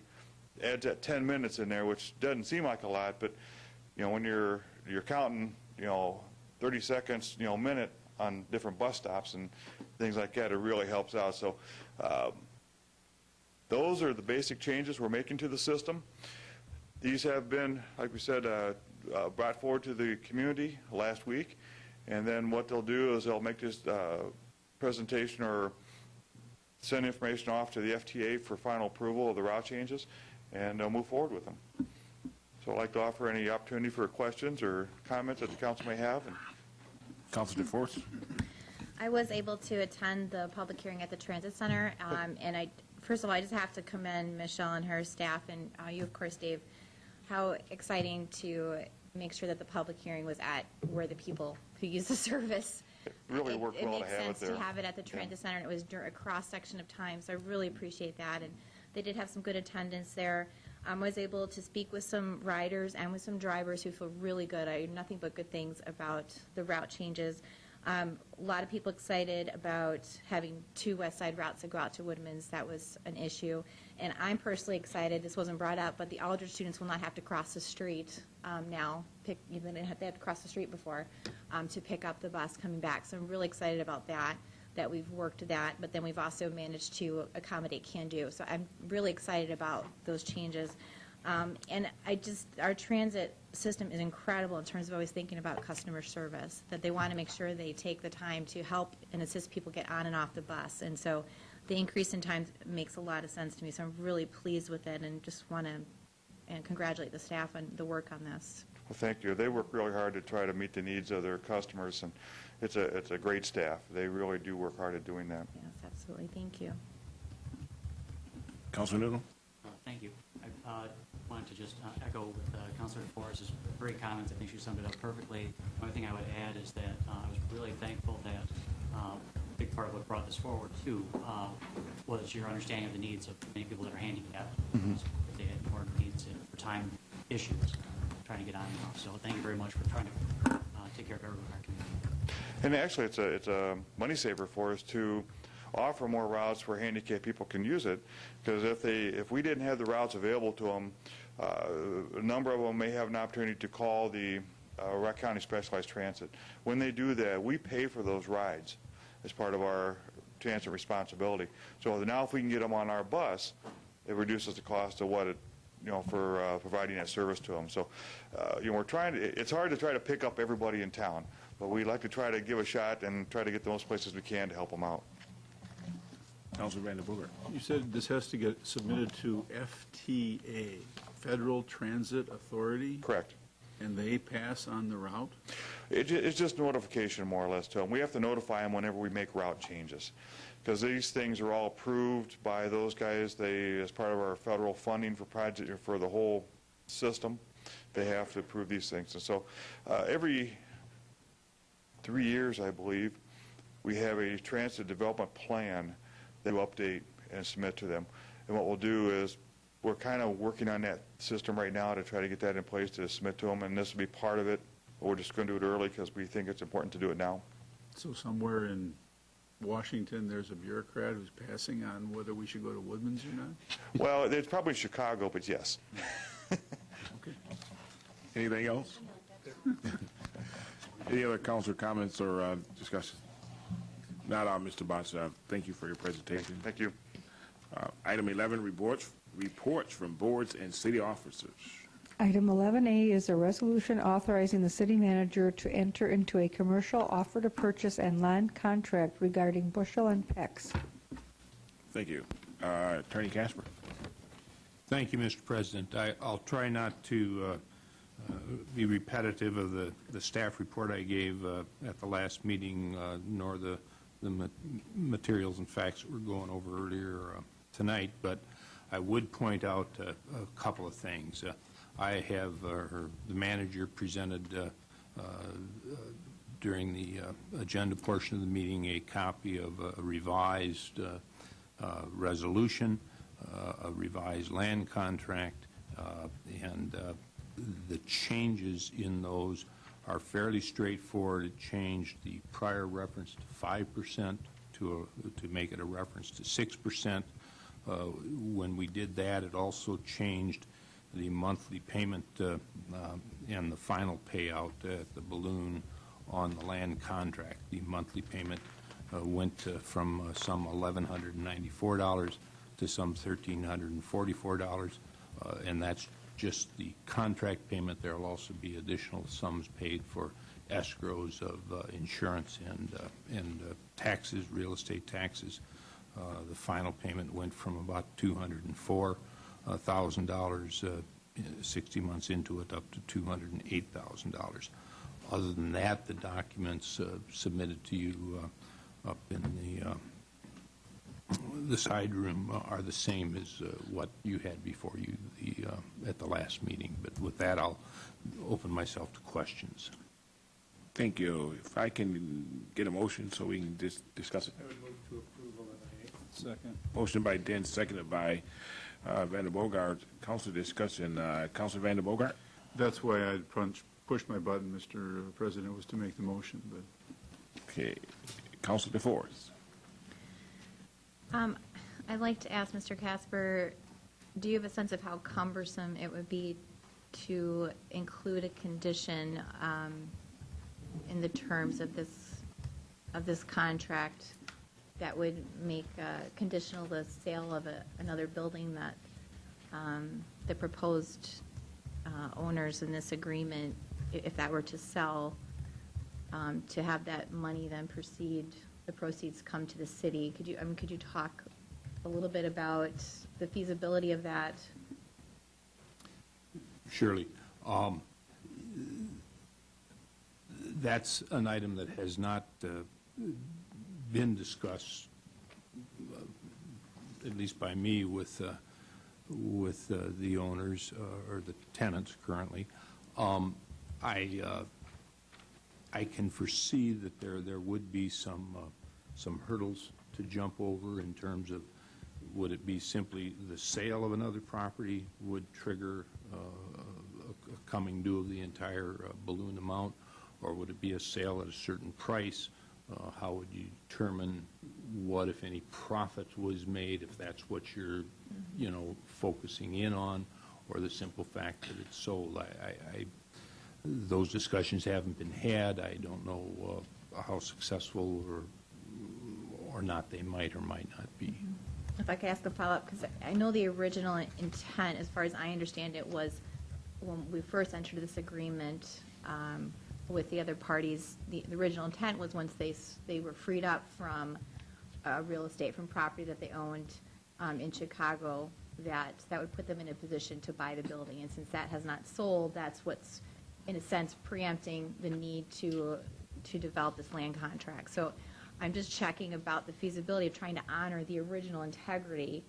adds that 10 minutes in there, which doesn't seem like a lot, but, you know, when you're counting, you know, 30 seconds, you know, a minute on different bus stops and things like that, it really helps out. So those are the basic changes we're making to the system. These have been, like we said, brought forward to the community last week, and then what they'll do is they'll make this presentation or send information off to the FTA for final approval of the route changes, and they'll move forward with them. So I'd like to offer any opportunity for questions or comments that the council may have. Councilor DeForest. I was able to attend the public hearing at the Transit Center, and first of all, I just have to commend Michelle and her staff, and you, of course, Dave, how exciting to make sure that the public hearing was at where the people who use the service. It really worked well to have it there. It makes sense to have it at the Transit Center, and it was a cross-section of time, so I really appreciate that, and they did have some good attendance there. I was able to speak with some riders and with some drivers who feel really good. I heard nothing but good things about the route changes. A lot of people excited about having two West Side routes that go out to Woodman's. That was an issue. And I'm personally excited, this wasn't brought up, but the Aldridge students will not have to cross the street now. They had to cross the street before to pick up the bus coming back. So I'm really excited about that we've worked that, but then we've also managed to accommodate can-do. So I'm really excited about those changes. And our transit system is incredible in terms of always thinking about customer service, that they want to make sure they take the time to help and assist people get on and off the bus. And so the increase in time makes a lot of sense to me, so I'm really pleased with it and just want to congratulate the staff on the work on this. Well, thank you. They work really hard to try to meet the needs of their customers, and it's a great staff. They really do work hard at doing that. Yes, absolutely. Thank you. Councilor Newcomb. Thank you. I wanted to just echo with Councilor Forrest's great comments. I think she summed it up perfectly. The only thing I would add is that I was really thankful that a big part of what brought this forward, too, was your understanding of the needs of many people that are handicapped. They had more needs for time issues, trying to get on and off. So thank you very much for trying to take care of everyone in our community. And actually, it's a money saver for us to offer more routes where handicapped people can use it, because if we didn't have the routes available to them, a number of them may have an opportunity to call the Rock County Specialized Transit. When they do that, we pay for those rides as part of our transit responsibility. So now if we can get them on our bus, it reduces the cost of what it, for providing that service to them. So, we're trying to, it's hard to try to pick up everybody in town, but we'd like to try to give a shot and try to get the most places we can to help them out. Councilor Vanderboer. You said this has to get submitted to FTA, Federal Transit Authority? Correct. And they pass on the route? It's just notification, more or less, to them. We have to notify them whenever we make route changes, because these things are all approved by those guys. They, as part of our federal funding for project for the whole system, they have to approve these things. And so every 3 years, I believe, we have a transit development plan that we update and submit to them. And what we'll do is we're kind of working on that system right now to try to get that in place to submit to them, and this will be part of it. We're just going to do it early because we think it's important to do it now. So somewhere in Washington, there's a bureaucrat who's passing on whether we should go to Woodman's or not? Well, it's probably Chicago, but yes. Okay. Anything else? Any other council comments or discussion? Not Mr. Botts. Thank you for your presentation. Thank you. Item 11, reports from boards and city officers. Item 11A is a resolution authorizing the city manager to enter into a commercial offer to purchase and land contract regarding Bushel and Pex. Thank you. Attorney Casper. Thank you, Mr. President. I'll try not to be repetitive of the staff report I gave at the last meeting, nor the materials and facts that we're going over earlier tonight, but I would point out a couple of things. I have, the manager presented during the agenda portion of the meeting a copy of a revised resolution, a revised land contract, and the changes in those are fairly straightforward. It changed the prior reference to 5% to make it a reference to 6%. When we did that, it also changed the monthly payment and the final payout at the balloon on the land contract. The monthly payment went from some $1,194 to some $1,344, and that's just the contract payment. There will also be additional sums paid for escrows of insurance and taxes, real estate taxes. The final payment went from about $204,000 60 months into it up to $208,000. Other than that, the documents submitted to you up in the side room are the same as what you had before you at the last meeting. But with that, I'll open myself to questions. Thank you. If I can get a motion so we can discuss it. I would move to approve 11A. Second. Motion by Den, seconded by Vanderbogart. Council discussion. Councilor Vanderbogart. That's why I pushed my button, Mr. President, was to make the motion. But Okay. Councilor DeForest. I'd like to ask Mr. Casper, do you have a sense of how cumbersome it would be to include a condition in the terms of this contract that would make conditional the sale of another building that the proposed owners in this agreement, if that were to sell, to have that money then the proceeds come to the city? Could you talk a little bit about the feasibility of that? Surely. That's an item that has not been discussed, at least by me, with the owners or the tenants currently. I can foresee that there would be some hurdles to jump over in terms of, would it be simply the sale of another property would trigger a coming due of the entire balloon amount, or would it be a sale at a certain price? How would you determine what, if any, profit was made, if that's what you're, focusing in on, or the simple fact that it's sold. Those discussions haven't been had. I don't know how successful or not they might or might not be. If I could ask a follow-up, because I know the original intent, as far as I understand it, was when we first entered this agreement with the other parties, the original intent was once they were freed up from real estate, from property that they owned in Chicago, that would put them in a position to buy the building. And since that has not sold, that's what's, in a sense, preempting the need to develop this land contract. So I'm just checking about the feasibility of trying to honor the original integrity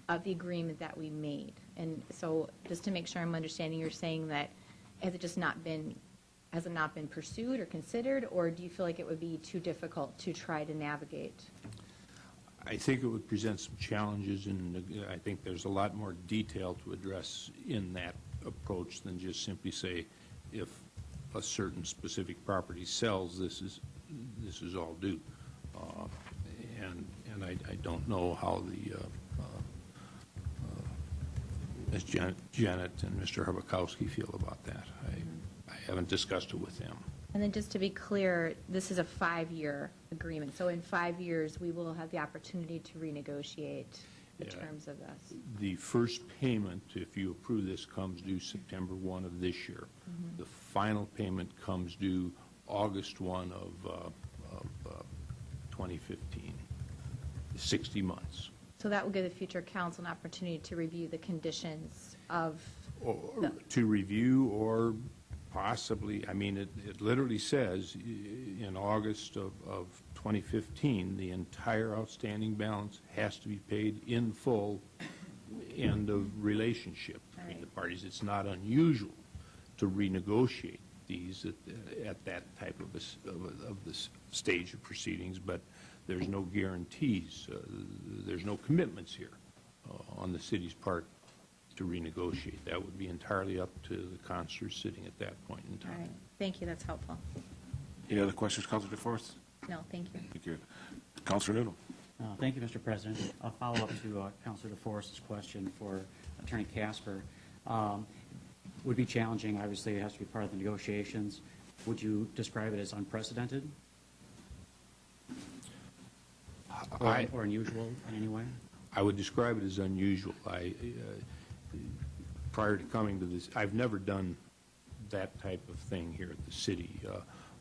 of the agreement that we made. And so just to make sure I'm understanding, you're saying that has it not been pursued or considered, or do you feel like it would be too difficult to try to navigate? I think it would present some challenges, and I think there's a lot more detail to address in that approach than just simply say, if a certain specific property sells, this is all due. And I don't know how the Ms. Janet and Mr. Hrbakowski feel about that. I haven't discussed it with them. And then just to be clear, this is a 5-year agreement. So in 5 years, we will have the opportunity to renegotiate the terms of this. The first payment, if you approve this, comes due September 1 of this year. The final payment comes due August 1 of 2015, 60 months. So that will give the future council an opportunity to review the conditions of To review, or possibly, I mean, it literally says in August of 2015, the entire outstanding balance has to be paid in full, end of relationship between the parties. It's not unusual to renegotiate these at that type of this stage of proceedings, but there's no guarantees. There's no commitments here on the city's part to renegotiate. That would be entirely up to the consulars sitting at that point in time. All right. Thank you. That's helpful. Any other questions, Councilor DeForest? No, thank you. Thank you. Councilor Noodle. Thank you, Mr. President. I'll follow up to Councilor DeForest's question for Attorney Casper. Would be challenging. Obviously, it has to be part of the negotiations. Would you describe it as unprecedented or unusual in any way? I would describe it as unusual. Prior to coming to this, I've never done that type of thing here at the city.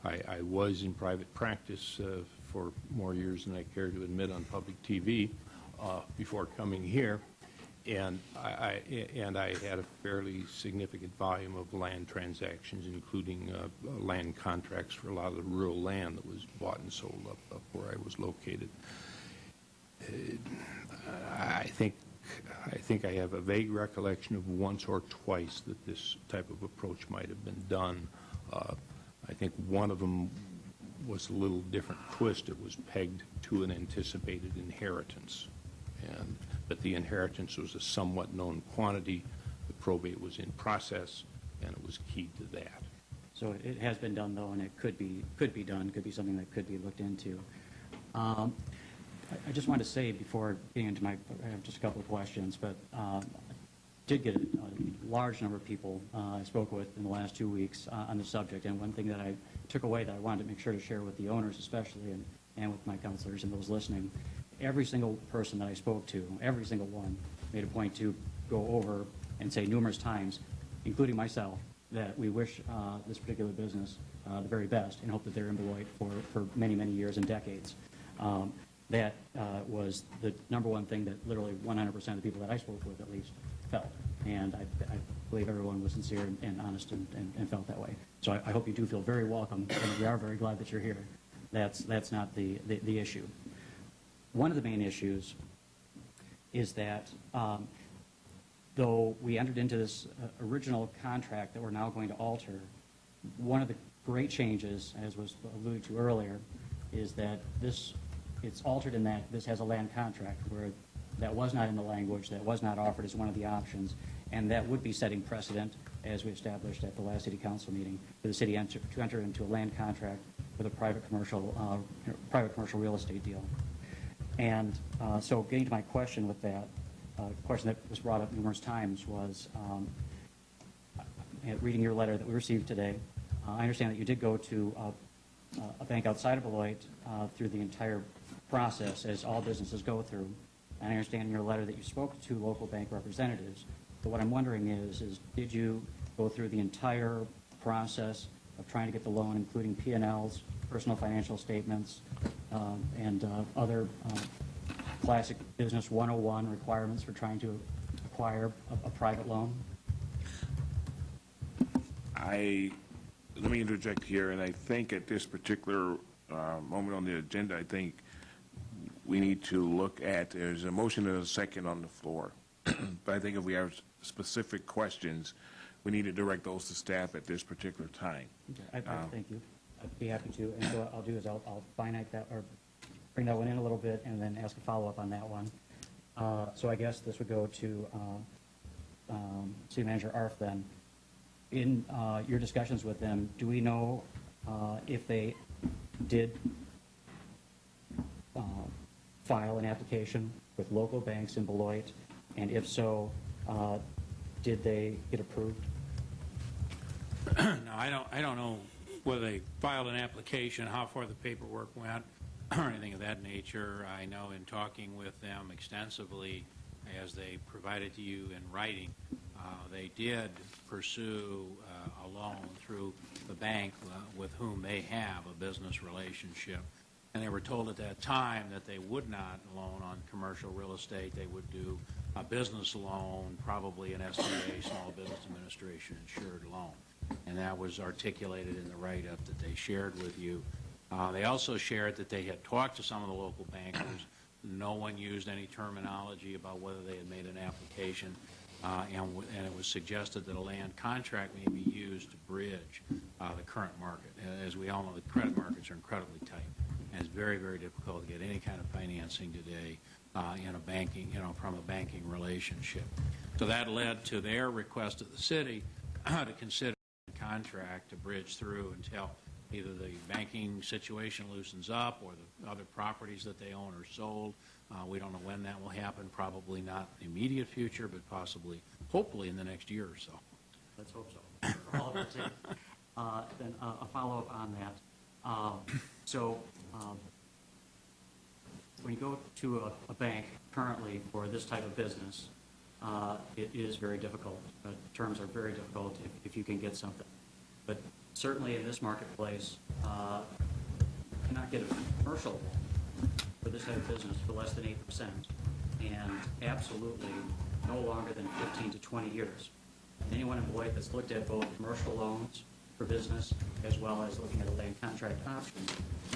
I was in private practice for more years than I care to admit on public TV before coming here, and I had a fairly significant volume of land transactions, including land contracts for a lot of the rural land that was bought and sold up where I was located. I think I have a vague recollection of once or twice that this type of approach might have been done. I think one of them was a little different twist. It was pegged to an anticipated inheritance, but the inheritance was a somewhat known quantity. The probate was in process, and it was keyed to that. So it has been done, though, and it could be done, could be something that could be looked into. I just wanted to say before getting into I have just a couple of questions, but I did get a large number of people I spoke with in the last 2 weeks on the subject, and one thing that I took away that I wanted to make sure to share with the owners especially, and with my counselors and those listening, every single person that I spoke to, every single one, made a point to go over and say numerous times, including myself, that we wish this particular business the very best and hope that they're in Beloit for many, many years and decades. That was the number one thing that literally 100% of the people that I spoke with at least felt. And I believe everyone was sincere and honest and felt that way. So I hope you do feel very welcome, and we are very glad that you're here. That's not the issue. One of the main issues is that though we entered into this original contract that we're now going to alter, one of the great changes, as was alluded to earlier, is that it's altered in that this has a land contract where that was not in the language, that was not offered as one of the options, and that would be setting precedent, as we established at the last city council meeting, for the city to enter into a land contract with a private commercial real estate deal. And so getting to my question with that, question that was brought up numerous times was, reading your letter that we received today, I understand that you did go to a bank outside of Beloit through the entire process, as all businesses go through. And I understand in your letter that you spoke to local bank representatives. But what I'm wondering is did you go through the entire process of trying to get the loan, including P&Ls, personal financial statements, and other classic business 101 requirements for trying to acquire a private loan? Let me interject here, and I think at this particular moment on the agenda, I think we need to look at, there's a motion and a second on the floor. But I think if we have specific questions, we need to direct those to staff at this particular time. Okay, thank you. I'd be happy to. And so what I'll do is I'll finite that, or bring that one in a little bit, and then ask a follow-up on that one. So I guess this would go to City Manager Arf then. In your discussions with them, do we know if they did file an application with local banks in Beloit, and if so, did they get approved? No, I don't know whether they filed an application, how far the paperwork went, or anything of that nature. I know in talking with them extensively, as they provided to you in writing, they did pursue a loan through the bank with whom they have a business relationship. And they were told at that time that they would not loan on commercial real estate. They would do a business loan, probably an SBA, Small Business Administration insured loan. And that was articulated in the write-up that they shared with you. They also shared that they had talked to some of the local bankers. No one used any terminology about whether they had made an application. And it was suggested that a land contract may be used to bridge the current market. As we all know, the credit markets are incredibly tight. And it's very, very difficult to get any kind of financing today in a banking, from a banking relationship. So that led to their request of the city to consider a contract to bridge through until either the banking situation loosens up or the other properties that they own are sold. We don't know when that will happen, probably not in the immediate future, but possibly, hopefully in the next year or so. Let's hope so. For all of our sake. Then a follow-up on that. When you go to a bank currently for this type of business, it is very difficult. Terms are very difficult if you can get something. But certainly in this marketplace, you cannot get a commercial loan for this type of business for less than 8%, and absolutely no longer than 15 to 20 years. Anyone in Beloit that's looked at both commercial loans for business as well as looking at a land contract option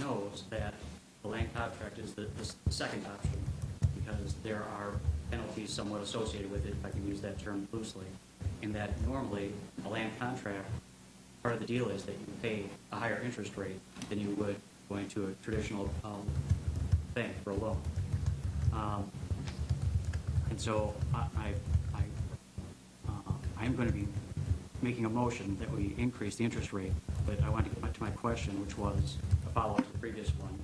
knows that the land contract is the second option, because there are penalties somewhat associated with it, if I can use that term loosely, in that normally a land contract, part of the deal is that you pay a higher interest rate than you would going to a traditional bank for a loan. And so I'm going to be making a motion that we increase the interest rate, but I want to get back to my question, which was a follow-up to the previous one.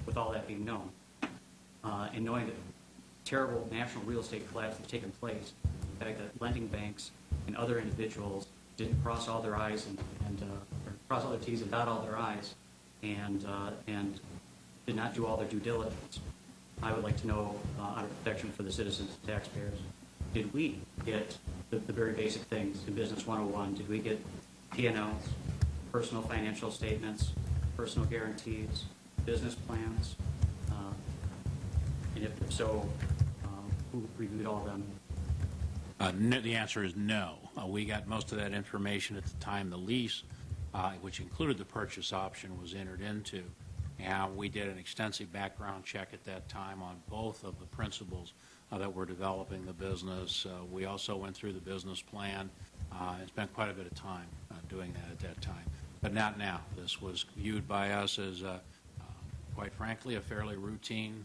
With all that being known, and knowing that terrible national real estate collapse has taken place, the fact that lending banks and other individuals didn't cross all their I's and or cross all their T's and dot all their I's, and did not do all their due diligence, I would like to know, out of protection for the citizens and taxpayers, did we get the very basic things in Business 101? Did we get P&Ls, personal financial statements, personal guarantees, business plans? And if so, who reviewed all of them? No, the answer is no. We got most of that information at the time the lease, which included the purchase option, was entered into. And we did an extensive background check at that time on both of the principals that were developing the business. We also went through the business plan and spent quite a bit of time doing that at that time. But not now. This was viewed by us as, quite frankly, a fairly routine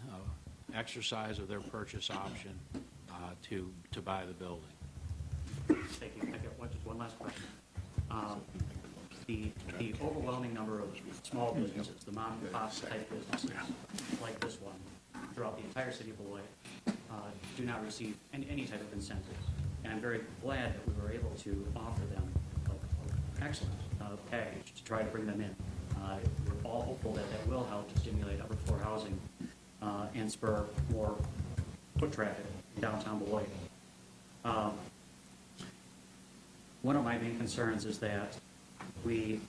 exercise of their purchase option to buy the building. Thank you. I've got just one last question. The overwhelming number of small businesses, the mom and pop type businesses like this one, throughout the entire city of Beloit do not receive any type of incentives. And I'm very glad that we were able to offer them an excellent package to try to bring them in. We're all hopeful that that will help to stimulate upper floor housing and spur more foot traffic in downtown Beloit. One of my main concerns is that we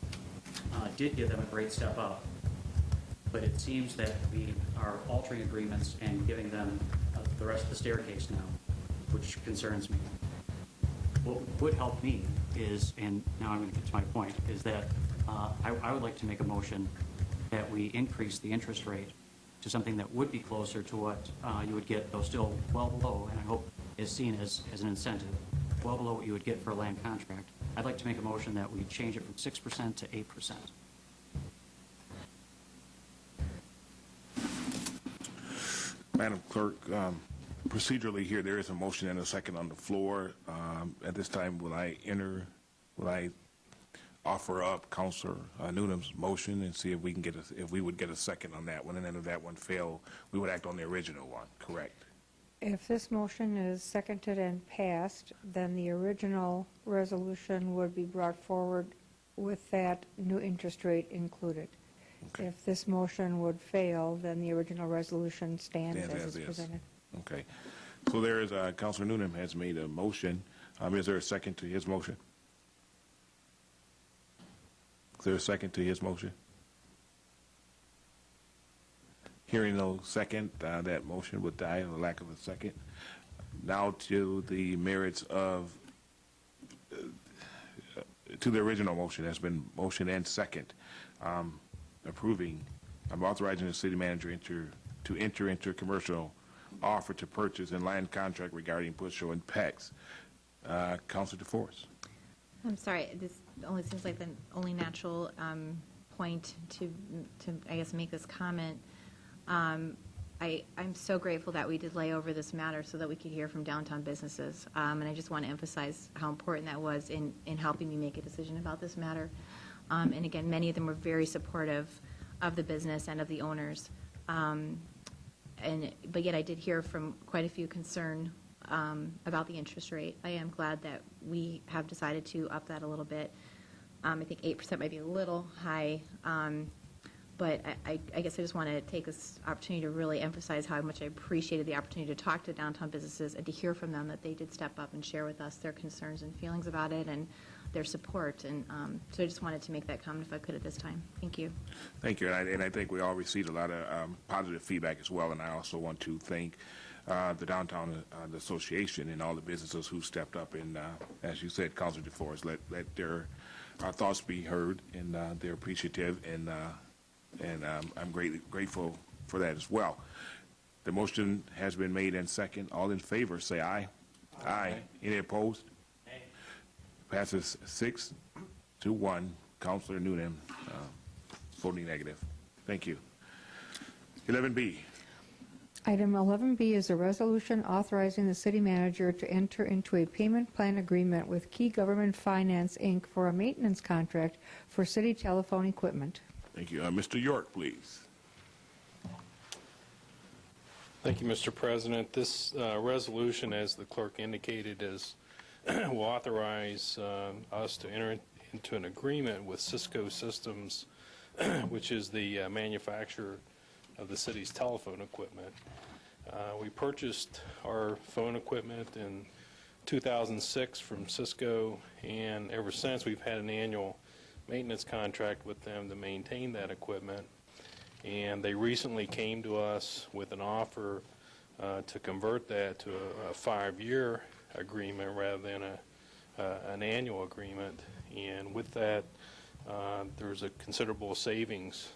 did give them a great step up, but it seems that we are altering agreements and giving them the rest of the staircase now, which concerns me. What would help me is, and now I'm going to get to my point, is that I would like to make a motion that we increase the interest rate to something that would be closer to what you would get, though still well below, and I hope is seen as an incentive, well below what you would get for a land contract. I'd like to make a motion that we change it from 6% to 8%. Madam Clerk, procedurally here, there is a motion and a second on the floor. At this time, will I offer up Councilor Noonan's motion and see if we can get if we would get a second on that one, and then if that one failed, we would act on the original one, correct? If this motion is seconded and passed, then the original resolution would be brought forward with that new interest rate included. Okay. If this motion would fail, then the original resolution stands as it's presented. Okay. So there is, Councilor Noonan has made a motion. Is there a second to his motion? Is there a second to his motion? Hearing no second, that motion would die on the lack of a second. Now to the merits of, to the original motion. That's been motion and second. Approving, I'm authorizing the city manager to enter into a commercial offer to purchase and land contract regarding Bushel and Pex. Councilor DeForest. I'm sorry, this only seems like the only natural point to I guess, make this comment. I'm so grateful that we did lay over this matter so that we could hear from downtown businesses. And I just want to emphasize how important that was in helping me make a decision about this matter. And again, many of them were very supportive of the business and of the owners. But yet I did hear from quite a few concern about the interest rate. I am glad that we have decided to up that a little bit. I think 8% might be a little high, but I guess I just want to take this opportunity to really emphasize how much I appreciated the opportunity to talk to downtown businesses and to hear from them that they did step up and share with us their concerns and feelings about it and their support. And so I just wanted to make that comment if I could at this time. Thank you. Thank you. And I think we all received a lot of positive feedback as well. And I also want to thank the Downtown Association and all the businesses who stepped up and, as you said, Councilor DeForest, let their thoughts be heard, and they're appreciative, and I'm grateful for that as well. The motion has been made and second. All in favor, say aye. Aye. Any opposed? Nay. Passes 6-1. Councilor Noonan voting negative. Thank you. 11B. Item 11B is a resolution authorizing the city manager to enter into a payment plan agreement with Key Government Finance, Inc. for a maintenance contract for city telephone equipment. Thank you. Mr. York, please. Thank you, Mr. President. This resolution, as the clerk indicated, will authorize us to enter into an agreement with Cisco Systems, which is the manufacturer of the city's telephone equipment. We purchased our phone equipment in 2006 from Cisco, and ever since we've had an annual maintenance contract with them to maintain that equipment. And they recently came to us with an offer to convert that to a 5-year agreement rather than an annual agreement. And with that, there's a considerable savings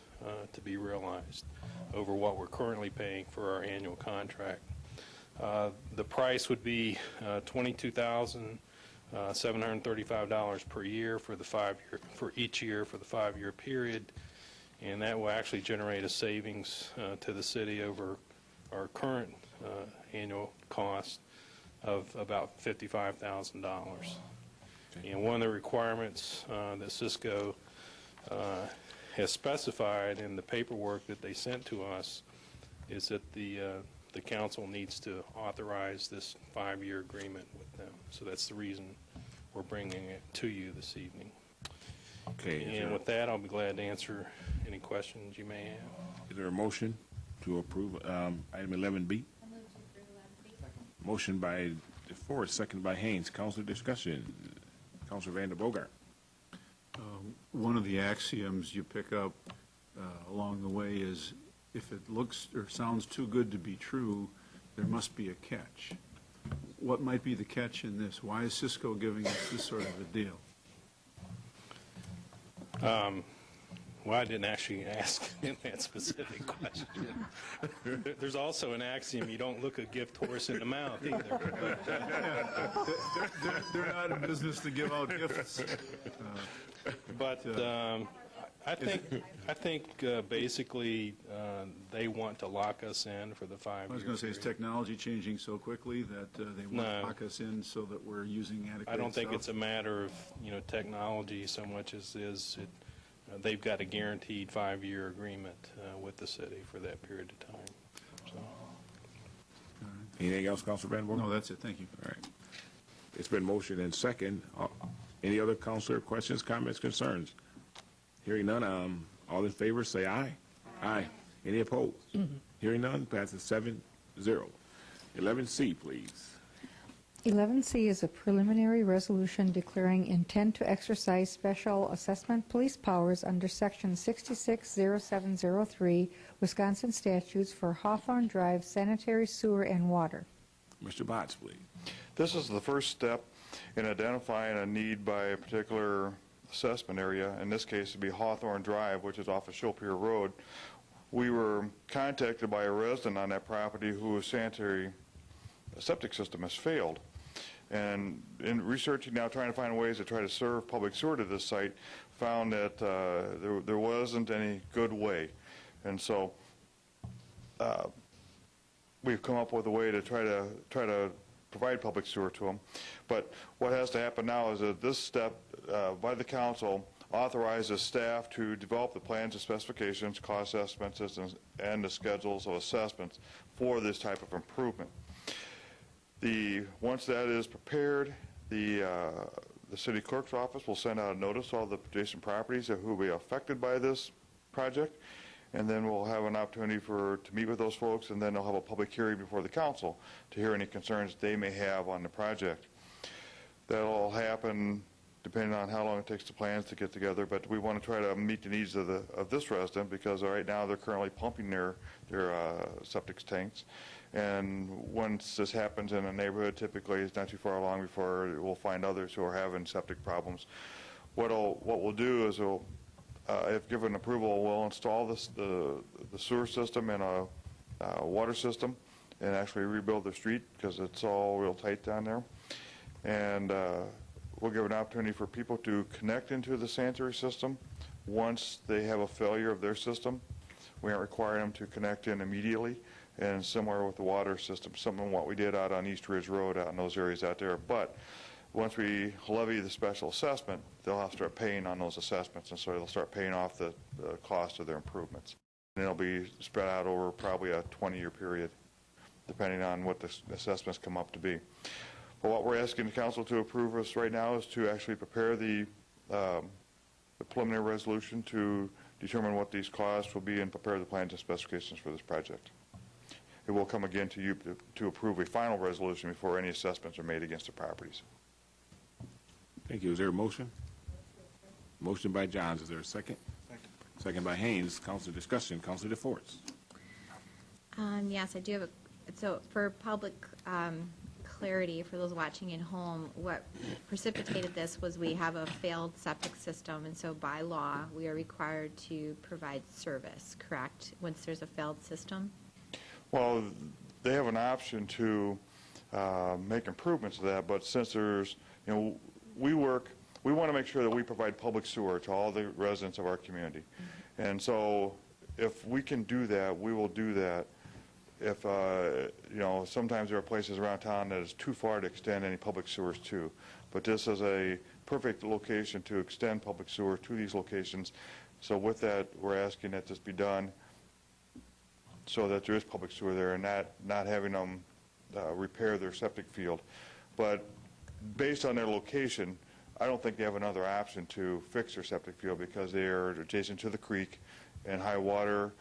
to be realized over what we're currently paying for our annual contract. The price would be $22,735 per year for each year for the 5-year period, and that will actually generate a savings to the city over our current annual cost of about $55,000. And one of the requirements that Cisco has specified in the paperwork that they sent to us is that the council needs to authorize this 5-year agreement with them. So that's the reason we're bringing it to you this evening. Okay. And with that, I'll be glad to answer any questions you may have. Is there a motion to approve item 11B? Motion by DeForest, second by Haynes. Council discussion. Councilor Vander Bogart. One of the axioms you pick up along the way is if it looks or sounds too good to be true, there must be a catch. What might be the catch in this? Why is Cisco giving us this sort of a deal? Well, I didn't actually ask him that specific question. There's also an axiom, you don't look a gift horse in the mouth either. They're not in business to give out gifts. But I think basically they want to lock us in for the 5 years. I was going to say, is technology changing so quickly that they want to lock us in so that we're using adequate I don't think stuff? it's a matter of technology so much as they've got a guaranteed 5-year agreement with the city for that period of time. So. Anything else, Councilor Van Born? No, that's it. Thank you. All right. It's been motioned and second. Any other councilor questions, comments, concerns? Hearing none, all in favor say aye. Aye. Any opposed? Hearing none, passes 7-0. 11C, please. 11C is a preliminary resolution declaring intent to exercise special assessment police powers under Section 660703 Wisconsin statutes for Hawthorne Drive sanitary sewer and water. Mr. Botts, please. This is the first step in identifying a need by a particular assessment area. In this case, it would be Hawthorne Drive, which is off of Schopier Road. We were contacted by a resident on that property whose sanitary septic system has failed. And in researching now, trying to find ways to try to serve public sewer to this site, found that there wasn't any good way. And so we've come up with a way to try to provide public sewer to them. But what has to happen now is that this step by the council authorizes staff to develop the plans and specifications, cost estimates, and the schedules of assessments for this type of improvement. Once that is prepared, the city clerk's office will send out a notice to all the adjacent properties who will be affected by this project, and then we'll have an opportunity to meet with those folks, and then they'll have a public hearing before the council to hear any concerns they may have on the project. That'll all happen depending on how long it takes the plans to get together, but we want to try to meet the needs of this resident, because right now they're currently pumping their septic tanks. And once this happens in a neighborhood, typically it's not too far along before we'll find others who are having septic problems. What we'll do is if given approval, we'll install the sewer system and a water system and actually rebuild the street, because it's all real tight down there. And we'll give an opportunity for people to connect into the sanitary system once they have a failure of their system. We aren't requiring them to connect in immediately. And similar with the water system, something what we did out on East Ridge Road out in those areas out there. But once we levy the special assessment, they'll have to start paying on those assessments, and so they'll start paying off the cost of their improvements. And it'll be spread out over probably a 20-year period, depending on what the assessments come up to be. But what we're asking the council to approve us right now is to actually prepare the preliminary resolution to determine what these costs will be and prepare the plans and specifications for this project. It will come again to you to approve a final resolution before any assessments are made against the properties. Thank you. Is there a motion? Motion by Johns. Is there a second? Second by Haynes. Council discussion. Councilor DeForest. Yes, I do have so for public clarity for those watching at home, what precipitated this was we have a failed septic system, and so by law we are required to provide service, correct, once there's a failed system? Well, they have an option to make improvements to that, but since there's, we want to make sure that we provide public sewer to all the residents of our community. Mm-hmm. And so if we can do that, we will do that. If, sometimes there are places around town that is too far to extend any public sewers to. But this is a perfect location to extend public sewer to these locations. So with that, we're asking that this be done so that there is public sewer there and not having them repair their septic field. But based on their location, I don't think they have another option to fix their septic field because they are adjacent to the creek and high water.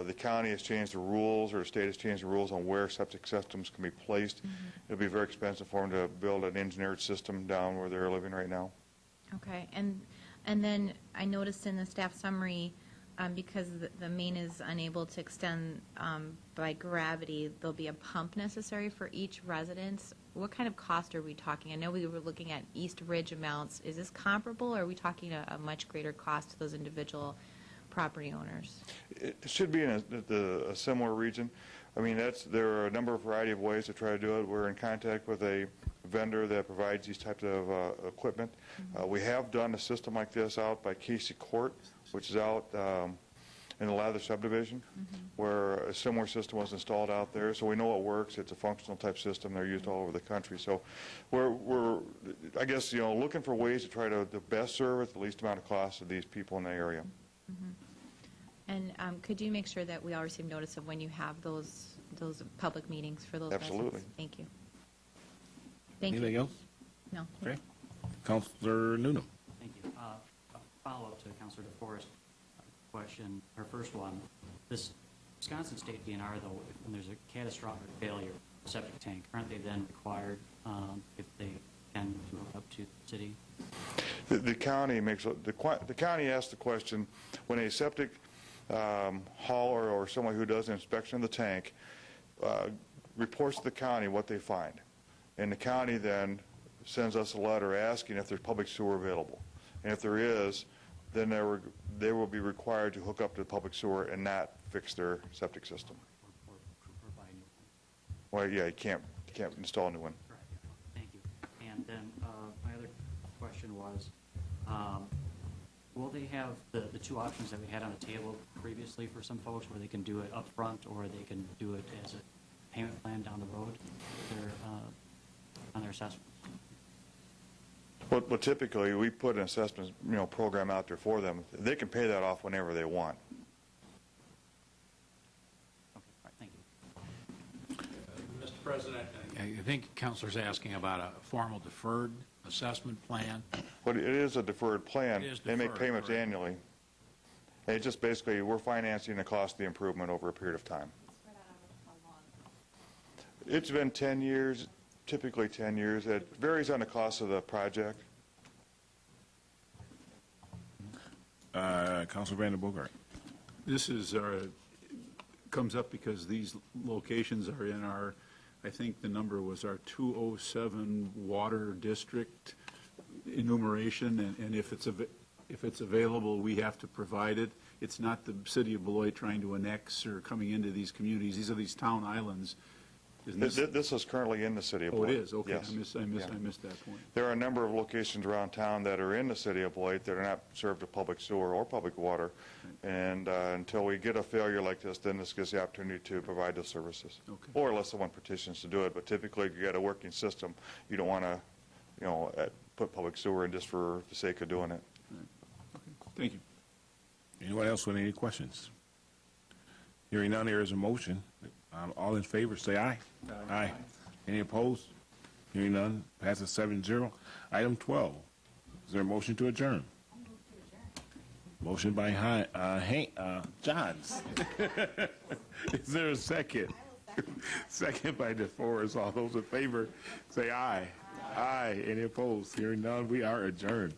The county has changed the rules, or the state has changed the rules on where septic systems can be placed. It'll be very expensive for them to build an engineered system down where they're living right now. Okay, and then I noticed in the staff summary, because the main is unable to extend by gravity, there'll be a pump necessary for each residence. What kind of cost are we talking? I know we were looking at East Ridge amounts. Is this comparable, or are we talking a much greater cost to those individual property owners? It should be in a similar region. I mean, there are a variety of ways to try to do it. We're in contact with a vendor that provides these types of equipment. We have done a system like this out by Casey Court, which is out in the Lather subdivision, where a similar system was installed out there. So we know it works. It's a functional type system. They're used all over the country. So we're I guess, looking for ways to try to best serve at the least amount of cost of these people in the area. And could you make sure that we all receive notice of when you have those public meetings for those Absolutely. residents? Thank you. Thank Anything you. else? No. Okay. Councilor Noonan. Thank you. A follow-up to Councilor DeForest question. Her first one, this Wisconsin State DNR, though, when there's a catastrophic failure of a septic tank, aren't they then required, if they can, to hook up to the city? The county the county asks the question when a septic hauler or someone who does an inspection of the tank reports to the county what they find, and the county then sends us a letter asking if there's public sewer available, and if there is, then they will be required to hook up to the public sewer and not fix their septic system. Or buy a new one? Well, yeah, you can't install a new one. Right. Thank you. And then my other question was, will they have the two options that we had on the table previously for some folks, where they can do it up front or they can do it as a payment plan down the road on their assessment? Well, typically, we put an assessment program out there for them. They can pay that off whenever they want. Okay. All right. Thank you. Mr. President, I think Councilor's asking about a formal deferred assessment plan. But it is a deferred plan. It is They make deferred, payments correct. annually. And it just basically, we're financing the cost of the improvement over a period of time. It's been 10 years, typically 10 years. It varies on the cost of the project. Councilor Vandenbogart. This is comes up because these locations are in our, I think the number was our 207 water district enumeration, and if it's available, we have to provide it. It's not the city of Beloit trying to annex or coming into these communities. These are these town islands. Isn't This is currently in the city of Oh, Beloit. it is? Okay. Yes. I missed that point. There are a number of locations around town that are in the city of Beloit that are not served with public sewer or public water. And until we get a failure like this, then this gives the opportunity to provide those services. Okay. Or unless someone petitions to do it. But typically, if you got a working system, you don't want to, put public sewer in just for the sake of doing it. Thank you. Anyone else with any questions? Hearing none, there is a motion. All in favor, say aye. Aye. Any opposed? Hearing none, passes 7-0. Item 12, is there a motion to adjourn? Motion by Johns. Is there a second? Second by DeForest. All those in favor, say aye. Aye. Any opposed? Hearing none, we are adjourned.